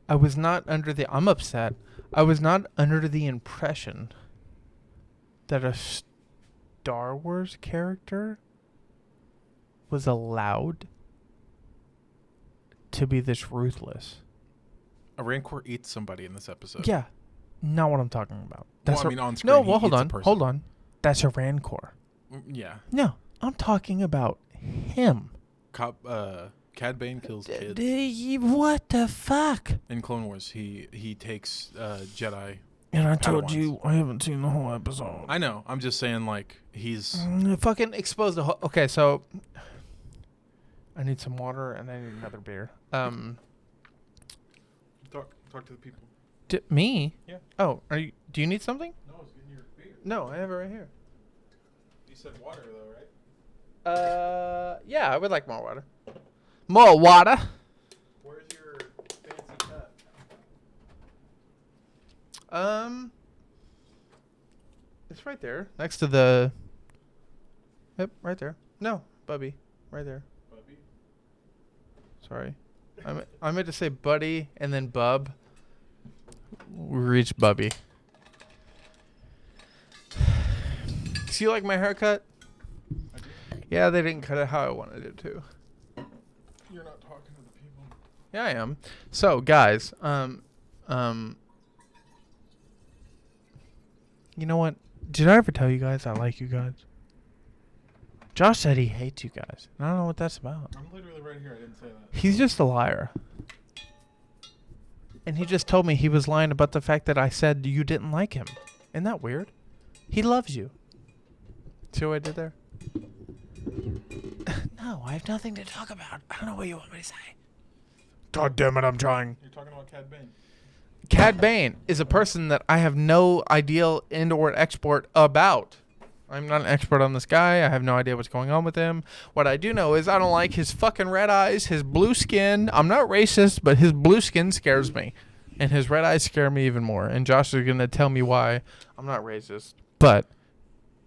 [SPEAKER 1] I'm upset. I was not under the impression that a Star Wars character was allowed to be this ruthless.
[SPEAKER 3] A Rancor eats somebody in this episode.
[SPEAKER 1] Yeah, not what I'm talking about.
[SPEAKER 3] On screen.
[SPEAKER 1] No,
[SPEAKER 3] he
[SPEAKER 1] well, hold
[SPEAKER 3] eats a
[SPEAKER 1] on,
[SPEAKER 3] person.
[SPEAKER 1] hold on. That's a Rancor.
[SPEAKER 3] Yeah.
[SPEAKER 1] No, I'm talking about him.
[SPEAKER 3] Cad Bane kills kids.
[SPEAKER 1] What the fuck?
[SPEAKER 3] In Clone Wars, he takes Jedi.
[SPEAKER 1] And I told
[SPEAKER 3] Padawans.
[SPEAKER 1] you I haven't seen the whole episode.
[SPEAKER 3] I know. I'm just saying, like, he's.
[SPEAKER 1] Fucking exposed the whole. Okay, so I need some water and I need another beer.
[SPEAKER 3] Talk to the people.
[SPEAKER 1] Me?
[SPEAKER 3] Yeah.
[SPEAKER 1] Oh, are you? Do you need something?
[SPEAKER 3] No, I was getting your beer.
[SPEAKER 1] No, I have it right here.
[SPEAKER 3] You said water, though, right?
[SPEAKER 1] Yeah, I would like more water. More water.
[SPEAKER 3] Where's your fancy cup?
[SPEAKER 1] It's right there, next to the. Yep, right there. No, Bubby, right there.
[SPEAKER 3] Bubby?
[SPEAKER 1] Sorry, I meant to say Buddy and then Bub. We reached Bubby. Do you like my haircut?
[SPEAKER 3] I do.
[SPEAKER 1] Yeah, they didn't cut it how I wanted it to.
[SPEAKER 3] You're not talking to the people.
[SPEAKER 1] Yeah, I am. So, guys, you know what? Did I ever tell you guys I like you guys? Josh said he hates you guys. I don't know what that's about.
[SPEAKER 3] I'm literally right here. I didn't say that.
[SPEAKER 1] He's just a liar. And he just told me he was lying about the fact that I said you didn't like him. Isn't that weird? He loves you. See what I did there? No, I have nothing to talk about. I don't know what you want me to say. God damn it, I'm trying.
[SPEAKER 3] You're talking about Cad Bane.
[SPEAKER 1] Cad Bane is a person that I have no ideal and or expert about. I'm not an expert on this guy. I have no idea what's going on with him. What I do know is I don't like his fucking red eyes, his blue skin. I'm not racist, but his blue skin scares me. And his red eyes scare me even more. And Josh is going to tell me why I'm not racist. But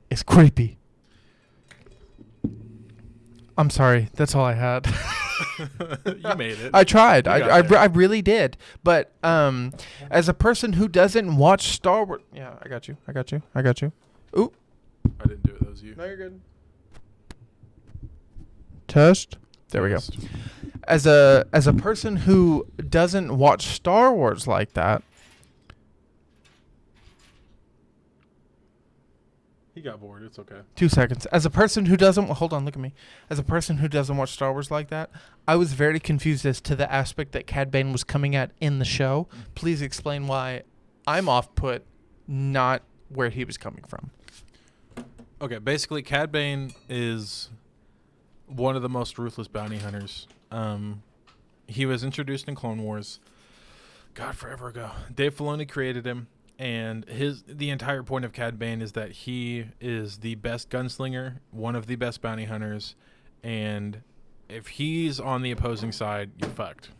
[SPEAKER 1] it's creepy. I'm sorry. That's all I had.
[SPEAKER 3] You made it.
[SPEAKER 1] I tried.
[SPEAKER 3] You got
[SPEAKER 1] I
[SPEAKER 3] there.
[SPEAKER 1] really did. But as a person who doesn't watch Star Wars... Yeah, I got you. Ooh.
[SPEAKER 3] I didn't do it. That was you.
[SPEAKER 1] No, you're good. Test. There we go. As a person who doesn't watch Star Wars like that...
[SPEAKER 3] He got bored. It's okay.
[SPEAKER 1] 2 seconds. As a person who doesn't... Hold on, look at me. As a person who doesn't watch Star Wars like that, I was very confused as to the aspect that Cad Bane was coming at in the show. Please explain why I'm off-put, not where he was coming from.
[SPEAKER 3] Okay, basically, Cad Bane is one of the most ruthless bounty hunters. He was introduced in Clone Wars, God, forever ago. Dave Filoni created him, and the entire point of Cad Bane is that he is the best gunslinger, one of the best bounty hunters, and if he's on the opposing side, you're fucked.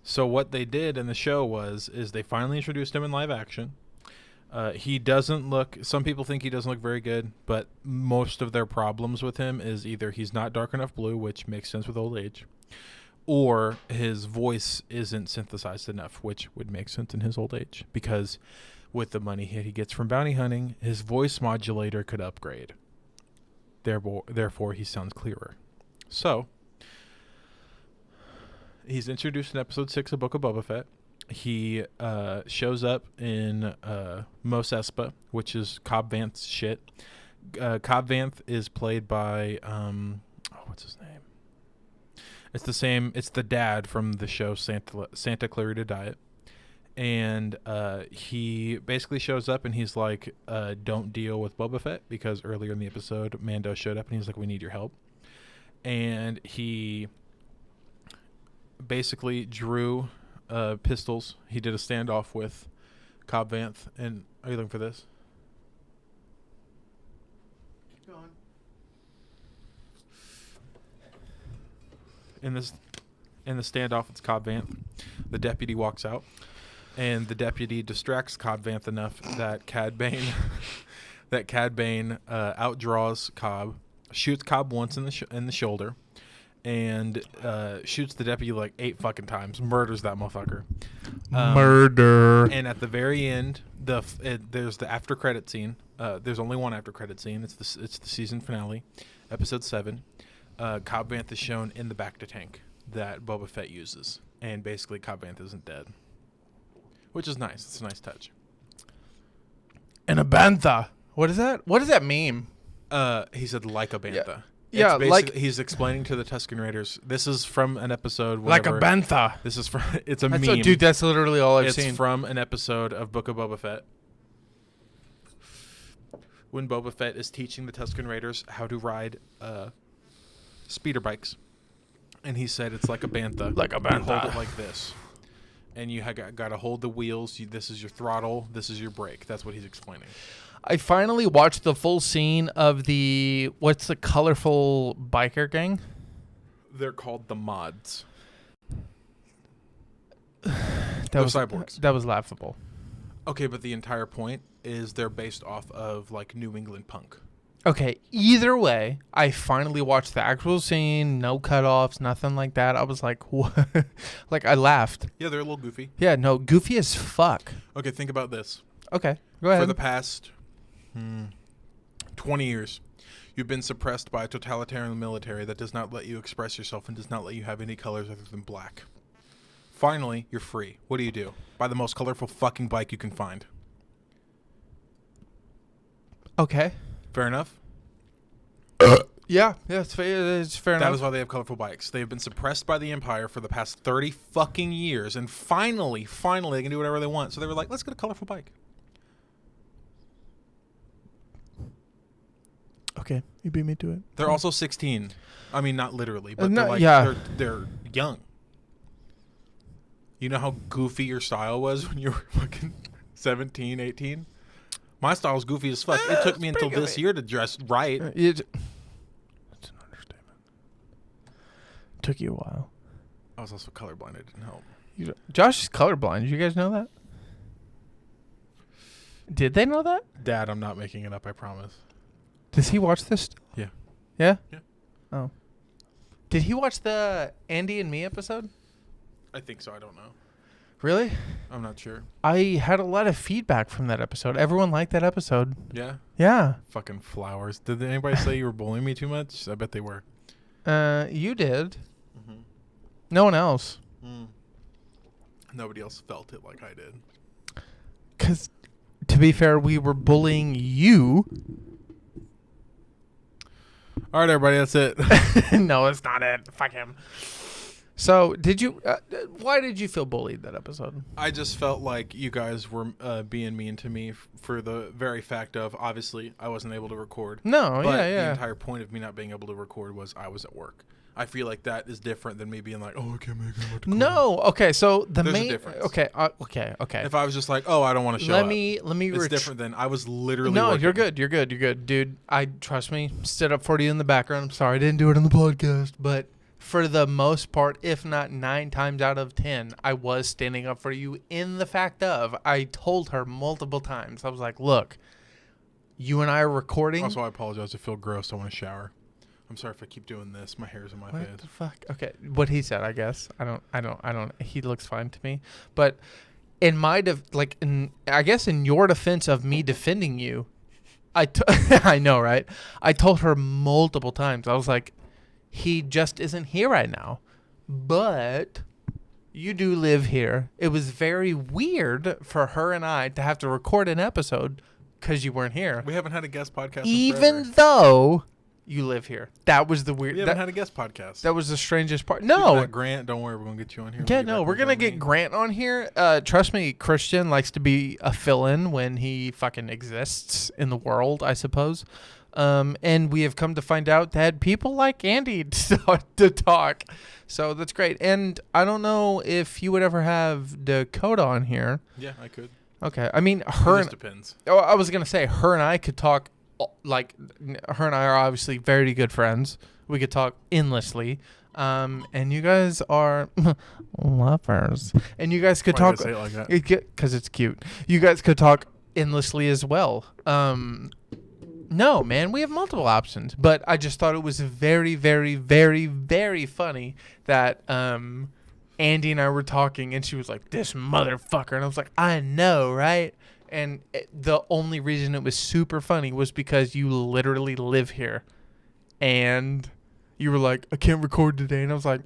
[SPEAKER 3] So what they did in the show is they finally introduced him in live action. He doesn't look... Some people think he doesn't look very good, but most of their problems with him is either he's not dark enough blue, which makes sense with old age, or his voice isn't synthesized enough, which would make sense in his old age, because with the money he gets from bounty hunting, his voice modulator could upgrade. Therefore, he sounds clearer. So, he's introduced in Episode 6 of Book of Boba Fett. He shows up in Mos Espa, which is Cobb Vanth's shit. Cobb Vanth is played by what's his name? It's the dad from the show Santa Clarita Diet, and he basically shows up and he's like, "Don't deal with Boba Fett," because earlier in the episode, Mando showed up and he's like, "We need your help," and he basically drew pistols. He did a standoff with Cobb Vanth. And are you looking for this?
[SPEAKER 1] Keep going.
[SPEAKER 3] In the standoff, it's Cobb Vanth. The deputy walks out, and the deputy distracts Cobb Vanth enough that Cad Bane that Cad Bane outdraws Cobb, shoots Cobb once in the shoulder, and shoots the deputy like 8 fucking times, murders that motherfucker.
[SPEAKER 1] Murder.
[SPEAKER 3] And at the very end, there's the after credit scene. There's only one after credit scene. It's the season finale, episode 7. Cobb Vanth is shown in the Bacta tank that Boba Fett uses, and basically Cobb Vanth isn't dead, which is nice. It's a nice touch.
[SPEAKER 1] And a bantha. What is that? What does that mean?
[SPEAKER 3] He said like a bantha.
[SPEAKER 1] Yeah, like
[SPEAKER 3] he's explaining to the Tusken Raiders. This is from an episode.
[SPEAKER 1] Like a bantha.
[SPEAKER 3] This is from. It's a
[SPEAKER 1] That's
[SPEAKER 3] meme.
[SPEAKER 1] dude, that's literally all I've
[SPEAKER 3] It's
[SPEAKER 1] seen.
[SPEAKER 3] from an episode of Book of Boba Fett. When Boba Fett is teaching the Tusken Raiders how to ride speeder bikes, and he said it's like a bantha.
[SPEAKER 1] Like a
[SPEAKER 3] You
[SPEAKER 1] bantha.
[SPEAKER 3] hold it like this, and you got to hold the wheels. This is your throttle. This is your brake. That's what he's explaining.
[SPEAKER 1] I finally watched the full scene of what's the colorful biker gang?
[SPEAKER 3] They're called the Mods.
[SPEAKER 1] That
[SPEAKER 3] They're
[SPEAKER 1] was
[SPEAKER 3] cyborgs.
[SPEAKER 1] That was laughable.
[SPEAKER 3] Okay, but the entire point is they're based off of like New England punk.
[SPEAKER 1] Okay, either way, I finally watched the actual scene, no cutoffs, nothing like that. I was like, what? Like, I laughed.
[SPEAKER 3] Yeah, they're a little goofy.
[SPEAKER 1] Yeah, no, goofy as fuck.
[SPEAKER 3] Okay, think about this.
[SPEAKER 1] Okay, go ahead.
[SPEAKER 3] For the past 20 years, you've been suppressed by a totalitarian military that does not let you express yourself and does not let you have any colors other than black. Finally, you're free. What do? Buy the most colorful fucking bike you can find.
[SPEAKER 1] Okay.
[SPEAKER 3] Fair enough?
[SPEAKER 1] Yeah, it's fair
[SPEAKER 3] That
[SPEAKER 1] enough.
[SPEAKER 3] is why they have colorful bikes. They have been suppressed by the Empire for the past 30 fucking years, and finally, they can do whatever they want. So they were like, let's get a colorful bike.
[SPEAKER 1] Okay, you beat me to it.
[SPEAKER 3] They're also 16. I mean, not literally, but
[SPEAKER 1] No,
[SPEAKER 3] they're like,
[SPEAKER 1] yeah.
[SPEAKER 3] they're young. You know how goofy your style was when you were fucking 17, 18? My style was goofy as fuck. It took me until this year to dress right.
[SPEAKER 1] That's an understatement. Took you a while.
[SPEAKER 3] I was also colorblind. It didn't help.
[SPEAKER 1] Josh is colorblind. Did you guys know that? Did they know that?
[SPEAKER 3] Dad, I'm not making it up, I promise.
[SPEAKER 1] Does he watch this?
[SPEAKER 3] Yeah.
[SPEAKER 1] Yeah?
[SPEAKER 3] Yeah.
[SPEAKER 1] Oh. Did he watch the Andy and Me episode?
[SPEAKER 3] I think so. I don't know.
[SPEAKER 1] Really?
[SPEAKER 3] I'm not sure.
[SPEAKER 1] I had a lot of feedback from that episode. Everyone liked that episode.
[SPEAKER 3] Yeah?
[SPEAKER 1] Yeah.
[SPEAKER 3] Fucking flowers. Did anybody say you were bullying me too much? I bet they were.
[SPEAKER 1] You did.
[SPEAKER 3] Mm-hmm.
[SPEAKER 1] No one else.
[SPEAKER 3] Nobody else felt it like I did.
[SPEAKER 1] Because, to be fair, we were bullying you.
[SPEAKER 3] All right, everybody. That's it.
[SPEAKER 1] No, it's not it. Fuck him. So, did you? Why did you feel bullied that episode?
[SPEAKER 3] I just felt like you guys were being mean to me for the very fact of, obviously, I wasn't able to record.
[SPEAKER 1] No,
[SPEAKER 3] But
[SPEAKER 1] yeah.
[SPEAKER 3] the entire point of me not being able to record was I was at work. I feel like that is different than me being like, oh, I can't make it.
[SPEAKER 1] No, okay. So the
[SPEAKER 3] There's a
[SPEAKER 1] main.
[SPEAKER 3] difference.
[SPEAKER 1] Okay. If
[SPEAKER 3] I was just like, oh, I don't want to show
[SPEAKER 1] let
[SPEAKER 3] up.
[SPEAKER 1] me.
[SPEAKER 3] It's different than I was literally.
[SPEAKER 1] No,
[SPEAKER 3] working.
[SPEAKER 1] you're good. You're good, dude. I trust me. Stood up for you in the background. I'm sorry I didn't do it on the podcast, but for the most part, if not 9 times out of 10, I was standing up for you. In the fact of, I told her multiple times. I was like, look, you and I are recording.
[SPEAKER 3] Also, I apologize. I feel gross. I want to shower. I'm sorry if I keep doing this. My hair's in my
[SPEAKER 1] What
[SPEAKER 3] face.
[SPEAKER 1] the fuck? Okay, what he said, I guess. I don't. He looks fine to me. But in my I guess in your defense of me defending you, I know, right? I told her multiple times. I was like, he just isn't here right now, but you do live here. It was very weird for her and I to have to record an episode because you weren't here,
[SPEAKER 3] We haven't had a guest podcast.
[SPEAKER 1] even
[SPEAKER 3] in forever.
[SPEAKER 1] though you live here. That was the weird.
[SPEAKER 3] We haven't had a guest podcast.
[SPEAKER 1] That was the strangest part.
[SPEAKER 3] Speaking of
[SPEAKER 1] No.
[SPEAKER 3] that, Grant, don't worry, we're gonna get you on here.
[SPEAKER 1] Yeah,
[SPEAKER 3] when you
[SPEAKER 1] no,
[SPEAKER 3] back
[SPEAKER 1] we're
[SPEAKER 3] from
[SPEAKER 1] going to get
[SPEAKER 3] Germany.
[SPEAKER 1] Grant on here. Trust me, Christian likes to be a fill-in when he fucking exists in the world, I suppose. And we have come to find out that people like Andy to talk. So that's great. And I don't know if you would ever have Dakota on here.
[SPEAKER 3] Yeah, I could.
[SPEAKER 1] Okay. I mean,
[SPEAKER 3] It
[SPEAKER 1] her
[SPEAKER 3] just
[SPEAKER 1] and,
[SPEAKER 3] depends.
[SPEAKER 1] I was going to say, her and I could talk, like, her and I are obviously very good friends. We could talk endlessly. And you guys are lovers. And you guys could
[SPEAKER 3] Why
[SPEAKER 1] talk
[SPEAKER 3] did I say it like that?
[SPEAKER 1] because it's cute. You guys could talk endlessly as well. No, man, we have multiple options. But I just thought it was very, very, very, very funny that Andy and I were talking, and she was like, "This motherfucker," and I was like, "I know, right?" And the only reason it was super funny was because you literally live here, and you were like, "I can't record today," and I was like,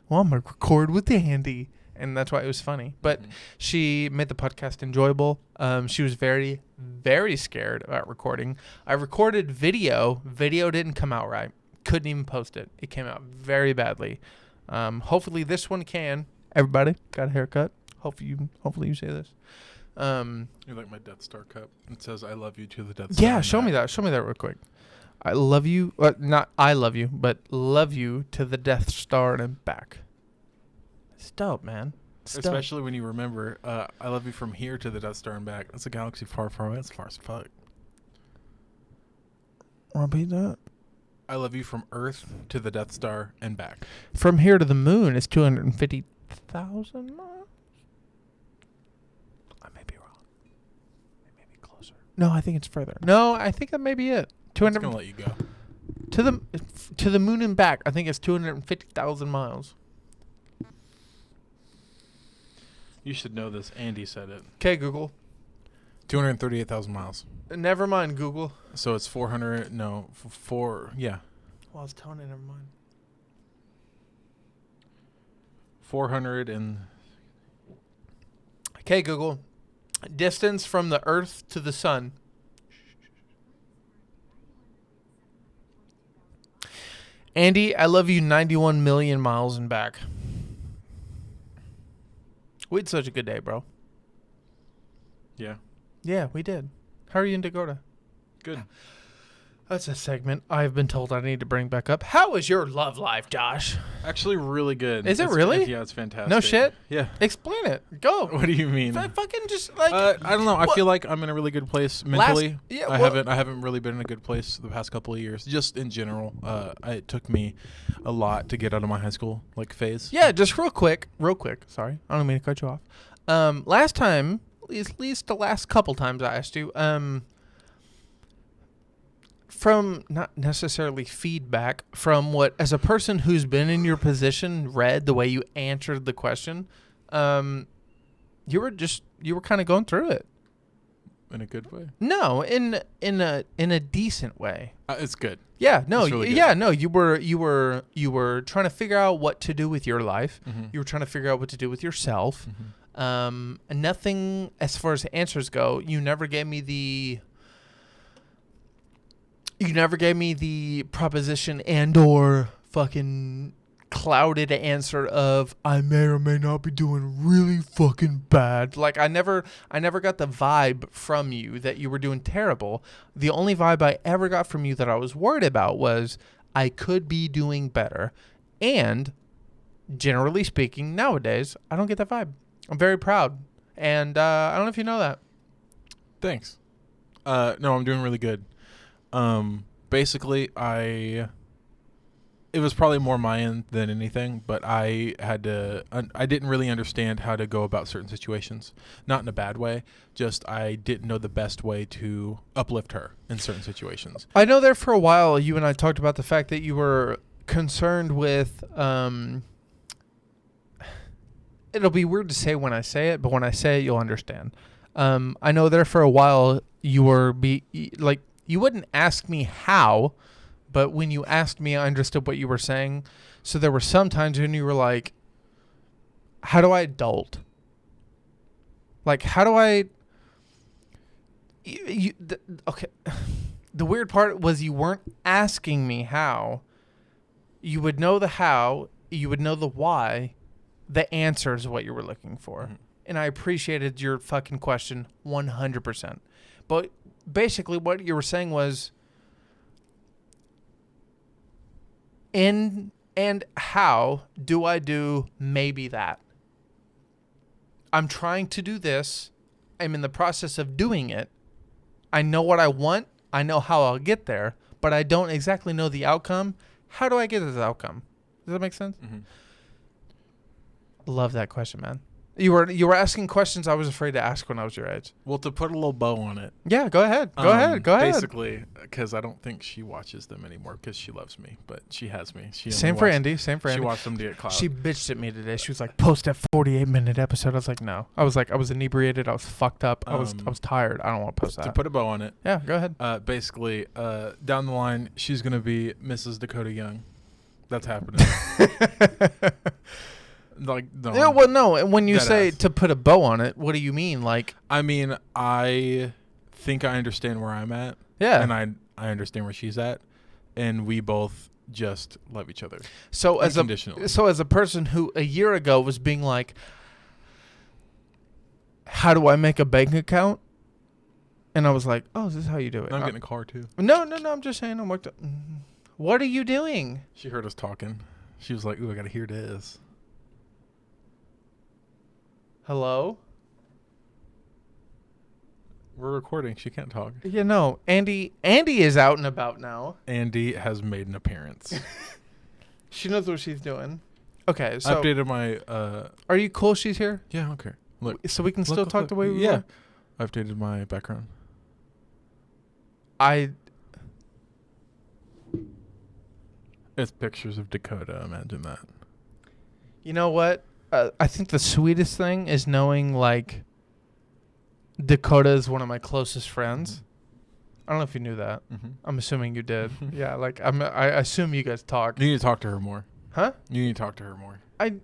[SPEAKER 1] "Well, I'm gonna record with Andy." And that's why it was funny. But she made the podcast enjoyable. She was very, very scared about recording. I recorded video. Video didn't come out right. Couldn't even post it. It came out very badly. Hopefully this one can. Everybody got a haircut. Hopefully you say this.
[SPEAKER 3] You like my Death Star cup? It says "I love you" to the Death Star.
[SPEAKER 1] Yeah, show me that. Show me that real quick. I love you. Not I love you, but love you to the Death Star and back. It's dope, man. It's dope.
[SPEAKER 3] Especially when you remember, I love you from here to the Death Star and back. That's a galaxy far, far away. It's far as fuck.
[SPEAKER 1] Repeat that.
[SPEAKER 3] I love you from Earth to the Death Star and back.
[SPEAKER 1] From here to the moon is 250,000 miles. I may be wrong. It may be closer. No, I think it's further. No, I think that may be it.
[SPEAKER 3] I'm just gonna let you go.
[SPEAKER 1] To the moon and back. I think it's 250,000 miles.
[SPEAKER 3] You should know this. Andy said it.
[SPEAKER 1] Okay, Google.
[SPEAKER 3] 238,000 miles.
[SPEAKER 1] Never mind, Google.
[SPEAKER 3] So it's 400. No, four. Yeah,
[SPEAKER 1] Well, I was telling it. Never mind.
[SPEAKER 3] 400 and
[SPEAKER 1] Okay, Google. Distance from the Earth to the Sun. Andy, I love you 91 million miles and back. We had such a good day, bro.
[SPEAKER 3] yeah,
[SPEAKER 1] Yeah, we did. How are you in Dakota?
[SPEAKER 3] good.
[SPEAKER 1] That's a segment I've been told I need to bring back up. How is your love life, Josh?
[SPEAKER 3] Actually, really good.
[SPEAKER 1] Is it
[SPEAKER 3] It's-
[SPEAKER 1] really?
[SPEAKER 3] Yeah, it's fantastic.
[SPEAKER 1] No shit?
[SPEAKER 3] Yeah.
[SPEAKER 1] Explain it. Go.
[SPEAKER 3] What do you mean?
[SPEAKER 1] Fucking just like
[SPEAKER 3] I don't know. I
[SPEAKER 1] what-
[SPEAKER 3] feel like I'm in a really good place mentally.
[SPEAKER 1] yeah,
[SPEAKER 3] I
[SPEAKER 1] well-
[SPEAKER 3] haven't really been in a good place the past couple of years. Just in general, it took me a lot to get out of my high school phase.
[SPEAKER 1] Yeah, just real quick. Sorry, I don't mean to cut you off. Last time, at least the last couple times I asked you, from not necessarily feedback, from what as a person who's been in your position, read the way you answered the question, you were kind of going through it.
[SPEAKER 3] In a good way.
[SPEAKER 1] No, in a decent way.
[SPEAKER 3] It's good.
[SPEAKER 1] Yeah, no,
[SPEAKER 3] It's really good.
[SPEAKER 1] yeah, no. You were trying to figure out what to do with your life.
[SPEAKER 3] Mm-hmm.
[SPEAKER 1] You were trying to figure out what to do with yourself. Nothing as far as answers go. You never gave me the proposition and or fucking clouded answer of I may or may not be doing really fucking bad. Like I never got the vibe from you that you were doing terrible. The only vibe I ever got from you that I was worried about was I could be doing better. And generally speaking, nowadays, I don't get that vibe. I'm very proud. And I don't know if you know that.
[SPEAKER 3] Thanks. No, I'm doing really good. Basically, it was probably more my end than anything, but I didn't really understand how to go about certain situations. Not in a bad way, just I didn't know the best way to uplift her in certain situations.
[SPEAKER 1] I know there for a while you and I talked about the fact that you were concerned with it'll be weird to say when I say it, but when I say it you'll understand. I know there for a while you were you wouldn't ask me how, but when you asked me I understood what you were saying. So there were some times when you were like, how do I adult? Like how do I okay. The weird part was you weren't asking me how. You would know the how, you would know the why. The answer is what you were looking for. Mm-hmm. And I appreciated your fucking question 100%. But basically what you were saying was and how do I do maybe that? I'm trying to do this. I'm in the process of doing it. I know what I want. I know how I'll get there, but I don't exactly know the outcome. How do I get to the outcome? Does that make sense?
[SPEAKER 3] Mm-hmm.
[SPEAKER 1] Love that question, man. You were asking questions I was afraid to ask when I was your age.
[SPEAKER 3] Well, to put a little bow on it.
[SPEAKER 1] Yeah, go ahead. Go ahead.
[SPEAKER 3] Basically, because I don't think she watches them anymore because she loves me, but she has me.
[SPEAKER 1] Same for Andy. Same for
[SPEAKER 3] She
[SPEAKER 1] Andy.
[SPEAKER 3] watched them to get clout.
[SPEAKER 1] She bitched at me today. She was like, "Post that 48-minute episode." I was like, "No." I was inebriated. I was fucked up. I was tired. I don't want to post that.
[SPEAKER 3] To put a bow on it.
[SPEAKER 1] Yeah, go ahead.
[SPEAKER 3] Basically, down the line, she's gonna be Mrs. Dakota Young. That's happening. Like, no,
[SPEAKER 1] Yeah, well, no. When you
[SPEAKER 3] Dead
[SPEAKER 1] say
[SPEAKER 3] ass.
[SPEAKER 1] to put a bow on it, what do you mean? Like,
[SPEAKER 3] I mean, I think I understand where I'm at.
[SPEAKER 1] yeah.
[SPEAKER 3] And I understand where she's at, and we both just love each other.
[SPEAKER 1] So as
[SPEAKER 3] Unconditionally.
[SPEAKER 1] a person who a year ago was being like, "How do I make a bank account?" And I was like, "Oh, this is how you do it."
[SPEAKER 3] I'm getting a car too.
[SPEAKER 1] No. I'm just saying. What are you doing?
[SPEAKER 3] She heard us talking. She was like, "Ooh, I gotta hear this."
[SPEAKER 1] Hello.
[SPEAKER 3] We're recording. She can't talk.
[SPEAKER 1] Yeah, no. Andy is out and about now.
[SPEAKER 3] Andy has made an appearance.
[SPEAKER 1] She knows what she's doing. Okay, so
[SPEAKER 3] Updated my.
[SPEAKER 1] are you cool? She's here,
[SPEAKER 3] Yeah, I don't care. Look.
[SPEAKER 1] so we can still
[SPEAKER 3] Look,
[SPEAKER 1] talk
[SPEAKER 3] look,
[SPEAKER 1] the way we
[SPEAKER 3] yeah.
[SPEAKER 1] were.
[SPEAKER 3] I updated my background. It's pictures of Dakota. Imagine that.
[SPEAKER 1] You know what? I think the sweetest thing is knowing like Dakota is one of my closest friends. I don't know if you knew that.
[SPEAKER 3] Mm-hmm.
[SPEAKER 1] I'm assuming you did. Yeah, like I assume you guys talk.
[SPEAKER 3] You need to talk to her more.
[SPEAKER 1] Huh?
[SPEAKER 3] You need to talk to her more.
[SPEAKER 1] I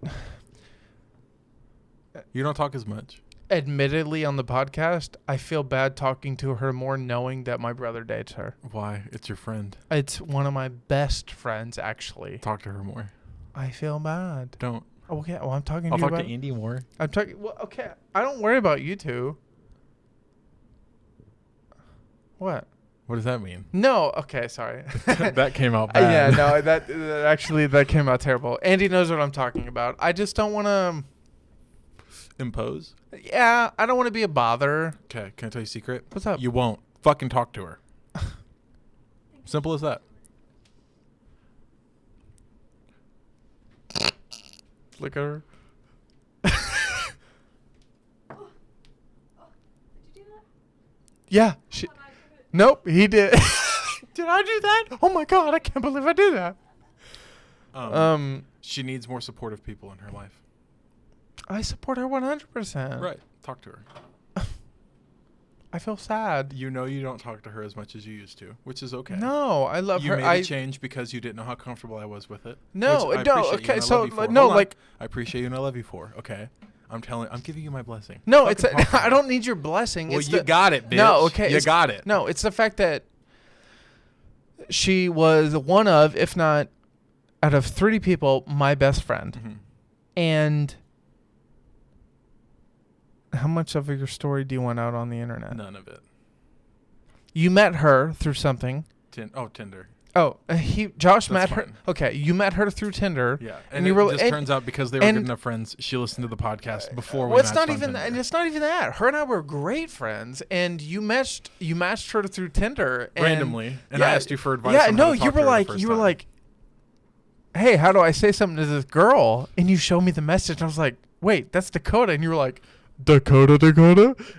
[SPEAKER 3] You don't talk as much.
[SPEAKER 1] admittedly on the podcast, I feel bad talking to her more knowing that my brother dates her.
[SPEAKER 3] Why? It's your friend.
[SPEAKER 1] It's one of my best friends actually.
[SPEAKER 3] Talk to her more.
[SPEAKER 1] I feel bad.
[SPEAKER 3] Don't.
[SPEAKER 1] Okay, well I'm talking
[SPEAKER 3] I'll
[SPEAKER 1] to you
[SPEAKER 3] talk
[SPEAKER 1] about
[SPEAKER 3] to Andy more.
[SPEAKER 1] I'm talking well, okay. I don't worry about you two. What?
[SPEAKER 3] What does that mean?
[SPEAKER 1] No, okay, sorry.
[SPEAKER 3] That came out
[SPEAKER 1] Yeah,
[SPEAKER 3] bad.
[SPEAKER 1] no, that came out terrible. Andy knows what I'm talking about. I just don't want to.
[SPEAKER 3] Impose.
[SPEAKER 1] Yeah, I don't want to be a bother.
[SPEAKER 3] Okay, can I tell you a secret?
[SPEAKER 1] What's up?
[SPEAKER 3] You won't fucking talk to her. Simple as that.
[SPEAKER 1] Look at her. Yeah. Nope, he did. Did I do that? Oh my god, I can't believe I did that.
[SPEAKER 3] She needs more supportive people in her life.
[SPEAKER 1] I support her 100%.
[SPEAKER 3] Right. Talk to her.
[SPEAKER 1] I feel sad.
[SPEAKER 3] You know you don't talk to her as much as you used to, which is okay.
[SPEAKER 1] No, I love
[SPEAKER 3] You
[SPEAKER 1] her.
[SPEAKER 3] made a change because you didn't know how comfortable I was with it.
[SPEAKER 1] No,
[SPEAKER 3] which I
[SPEAKER 1] no,
[SPEAKER 3] appreciate you
[SPEAKER 1] okay,
[SPEAKER 3] and I
[SPEAKER 1] so,
[SPEAKER 3] love you for.
[SPEAKER 1] no,
[SPEAKER 3] Hold on.
[SPEAKER 1] like-
[SPEAKER 3] I appreciate you and I love you for. Okay, I'm giving you my blessing.
[SPEAKER 1] No,
[SPEAKER 3] Fucking talk to
[SPEAKER 1] I
[SPEAKER 3] her.
[SPEAKER 1] don't need your blessing.
[SPEAKER 3] Well,
[SPEAKER 1] It's
[SPEAKER 3] you got it, bitch.
[SPEAKER 1] No, okay,
[SPEAKER 3] you
[SPEAKER 1] it's-
[SPEAKER 3] got it.
[SPEAKER 1] No, it's the fact that she was one of, if not out of 3 people, my best friend.
[SPEAKER 3] Mhm.
[SPEAKER 1] And how much of your story do you want out on the internet?
[SPEAKER 3] None of it.
[SPEAKER 1] You met her through something.
[SPEAKER 3] Tinder.
[SPEAKER 1] Oh, Josh
[SPEAKER 3] That's
[SPEAKER 1] met her.
[SPEAKER 3] fine.
[SPEAKER 1] Okay, you met her through Tinder.
[SPEAKER 3] Yeah,
[SPEAKER 1] And
[SPEAKER 3] and
[SPEAKER 1] you
[SPEAKER 3] it
[SPEAKER 1] were-
[SPEAKER 3] just
[SPEAKER 1] and-
[SPEAKER 3] turns out because they were
[SPEAKER 1] and-
[SPEAKER 3] good enough friends, she listened to the podcast before we
[SPEAKER 1] Well, it's
[SPEAKER 3] matched
[SPEAKER 1] not
[SPEAKER 3] on
[SPEAKER 1] even
[SPEAKER 3] Tinder.
[SPEAKER 1] and it's not even that. Her and I were great friends, and you matched her through Tinder and
[SPEAKER 3] randomly, and
[SPEAKER 1] yeah,
[SPEAKER 3] I asked you for advice.
[SPEAKER 1] Yeah,
[SPEAKER 3] on
[SPEAKER 1] no,
[SPEAKER 3] how to
[SPEAKER 1] you
[SPEAKER 3] talk to
[SPEAKER 1] were
[SPEAKER 3] her the
[SPEAKER 1] like,
[SPEAKER 3] first time.
[SPEAKER 1] hey, how do I say something to this girl? And you showed me the message. And I was like, wait, that's Dakota. And you were like, Dakota.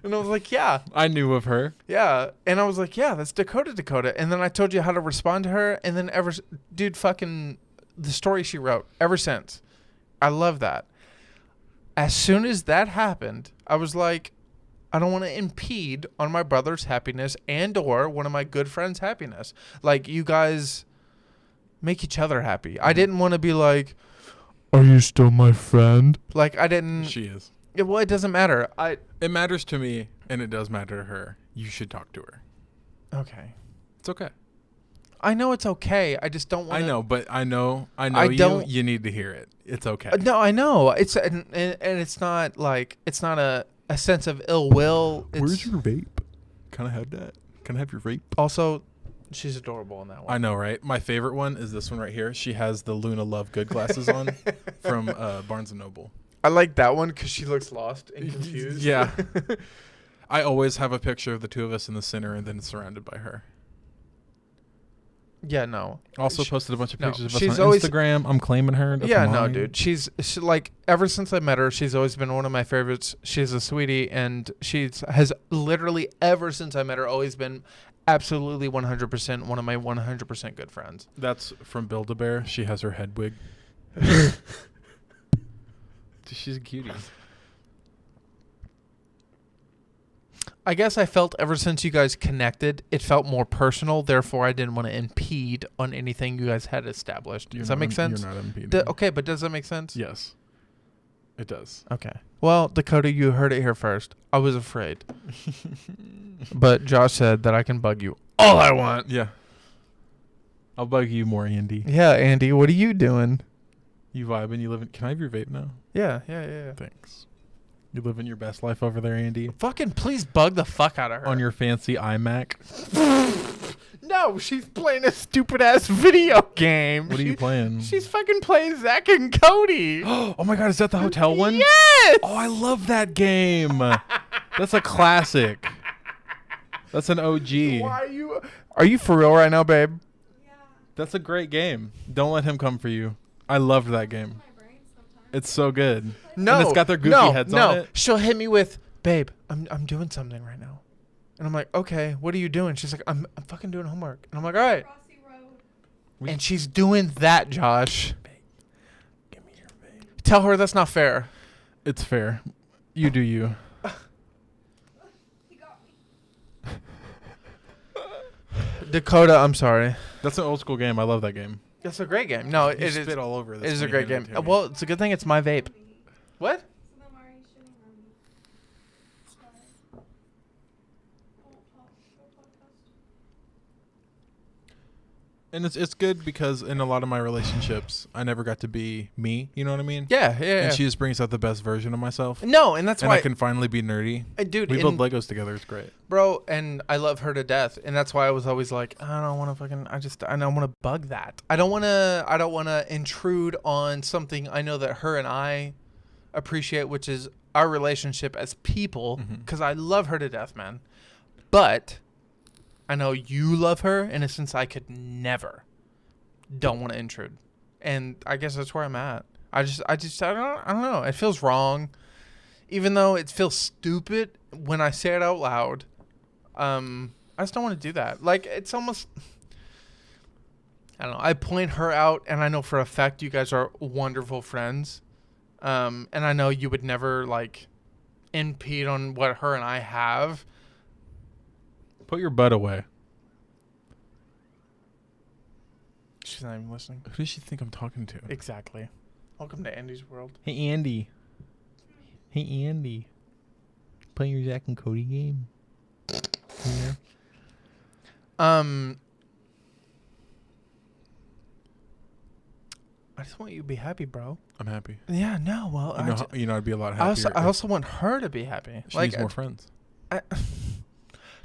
[SPEAKER 1] And I was like, yeah.
[SPEAKER 3] I knew of her.
[SPEAKER 1] Yeah. And I was like, yeah, that's Dakota. And then I told you how to respond to her. And then dude, fucking the story she wrote ever since. I love that. As soon as that happened, I was like, I don't want to impede on my brother's happiness and or one of my good friends' happiness. Like, you guys make each other happy. I didn't want to be like, are you still my friend? Like, I didn't.
[SPEAKER 3] She is.
[SPEAKER 1] Yeah, well, it doesn't matter.
[SPEAKER 3] It matters to me, and it does matter to her. You should talk to her.
[SPEAKER 1] Okay.
[SPEAKER 3] It's okay.
[SPEAKER 1] I know it's okay. I just don't want.
[SPEAKER 3] I know, but I know
[SPEAKER 1] I
[SPEAKER 3] you.
[SPEAKER 1] don't-
[SPEAKER 3] You need to hear it. It's okay.
[SPEAKER 1] No, I know. It's and it's not like it's not a sense of ill will. It's
[SPEAKER 3] your vape? Can I have that? Can I have your vape?
[SPEAKER 1] also, she's adorable in that one.
[SPEAKER 3] I know, right? My favorite one is this one right here. She has the Luna Love Good glasses on from Barnes & Noble.
[SPEAKER 1] I like that one because she looks lost and confused.
[SPEAKER 3] Yeah. I always have a picture of the two of us in the center and then surrounded by her.
[SPEAKER 1] Yeah, no.
[SPEAKER 3] Also
[SPEAKER 1] She-
[SPEAKER 3] posted a bunch of
[SPEAKER 1] no,
[SPEAKER 3] pictures of us
[SPEAKER 1] she's
[SPEAKER 3] on
[SPEAKER 1] always-
[SPEAKER 3] Instagram. I'm claiming her. That's
[SPEAKER 1] Yeah, no,
[SPEAKER 3] mine.
[SPEAKER 1] dude. She's like, ever since I met her, she's always been one of my favorites. She's a sweetie, and has literally, ever since I met her, always been absolutely 100% one of my 100% good friends.
[SPEAKER 3] That's from Build-A-Bear. She has her head wig. She's a cutie.
[SPEAKER 1] I guess I felt ever since you guys connected, it felt more personal. Therefore, I didn't want to impede on anything you guys had established. Does that make sense?
[SPEAKER 3] You're not impeding.
[SPEAKER 1] Okay, but does that make sense?
[SPEAKER 3] Yes, it does.
[SPEAKER 1] Okay. Well, Dakota, you heard it here first. I was afraid. But Josh said that I can bug you all I want.
[SPEAKER 3] Yeah. I'll bug you more, Andy.
[SPEAKER 1] Yeah, Andy, what are you doing?
[SPEAKER 3] You vibing? You living? Can I have your vape now?
[SPEAKER 1] Yeah.
[SPEAKER 3] Thanks. You living your best life over there, Andy?
[SPEAKER 1] Fucking please bug the fuck out of her.
[SPEAKER 3] On your fancy iMac?
[SPEAKER 1] No, she's playing a stupid ass video game.
[SPEAKER 3] What are you playing?
[SPEAKER 1] She's fucking playing Zack and Cody.
[SPEAKER 3] Oh my god, is that the hotel one?
[SPEAKER 1] Yes.
[SPEAKER 3] Oh, I love that game. That's a classic. That's an OG.
[SPEAKER 1] Why are you for real right now, babe?
[SPEAKER 3] That's a great game. Don't let him come for you. I loved that game. It's so good.
[SPEAKER 1] No,
[SPEAKER 3] And it's got their goofy heads on it.
[SPEAKER 1] She'll hit me with, babe, I'm doing something right now, and I'm like, okay, what are you doing? She's like, I'm fucking doing homework, and I'm like, all right, and she's doing that, Josh.
[SPEAKER 3] Give me your vape.
[SPEAKER 1] Tell her that's not fair.
[SPEAKER 3] It's fair. You do you.
[SPEAKER 1] Dakota, I'm sorry.
[SPEAKER 3] That's an old school game. I love that game.
[SPEAKER 1] It's a great game. No, it
[SPEAKER 3] You
[SPEAKER 1] is.
[SPEAKER 3] spit all over
[SPEAKER 1] It
[SPEAKER 3] this
[SPEAKER 1] is a
[SPEAKER 3] when you
[SPEAKER 1] great
[SPEAKER 3] hand
[SPEAKER 1] game.
[SPEAKER 3] it to me.
[SPEAKER 1] Well, it's a good thing it's my vape. What?
[SPEAKER 3] And it's good because in a lot of my relationships, I never got to be me. You know what I mean?
[SPEAKER 1] Yeah.
[SPEAKER 3] And she just brings out the best version of myself.
[SPEAKER 1] No, and that's
[SPEAKER 3] And
[SPEAKER 1] why
[SPEAKER 3] I can finally be nerdy.
[SPEAKER 1] dude,
[SPEAKER 3] We build
[SPEAKER 1] and-
[SPEAKER 3] Legos together. It's great.
[SPEAKER 1] bro, and I love her to death, and that's why I was always like, I don't want to I don't want to bug that. I don't want to intrude on something I know that her and I appreciate, which is our relationship as people, because I love her to death, man. But I know you love her, in a sense I could never don't want to intrude, and I guess that's where I'm at. I don't know. It feels wrong, even though it feels stupid when I say it out loud. I just don't want to do that. Like, it's almost, I don't know. I point her out, and I know for a fact you guys are wonderful friends. And I know you would never like impede on what her and I have.
[SPEAKER 3] Put your butt away.
[SPEAKER 1] She's not even listening.
[SPEAKER 3] Who does she think I'm talking to?
[SPEAKER 1] Exactly. Welcome to Andy's world.
[SPEAKER 3] Hey, Andy. Hey, Andy. Playing your Zack and Cody game. Yeah.
[SPEAKER 1] I just want you to be happy, bro.
[SPEAKER 3] I'm happy.
[SPEAKER 1] Yeah, no, well,
[SPEAKER 3] I'd be a lot
[SPEAKER 1] I
[SPEAKER 3] happier.
[SPEAKER 1] also want her to be happy.
[SPEAKER 3] she
[SPEAKER 1] Like,
[SPEAKER 3] needs more friends.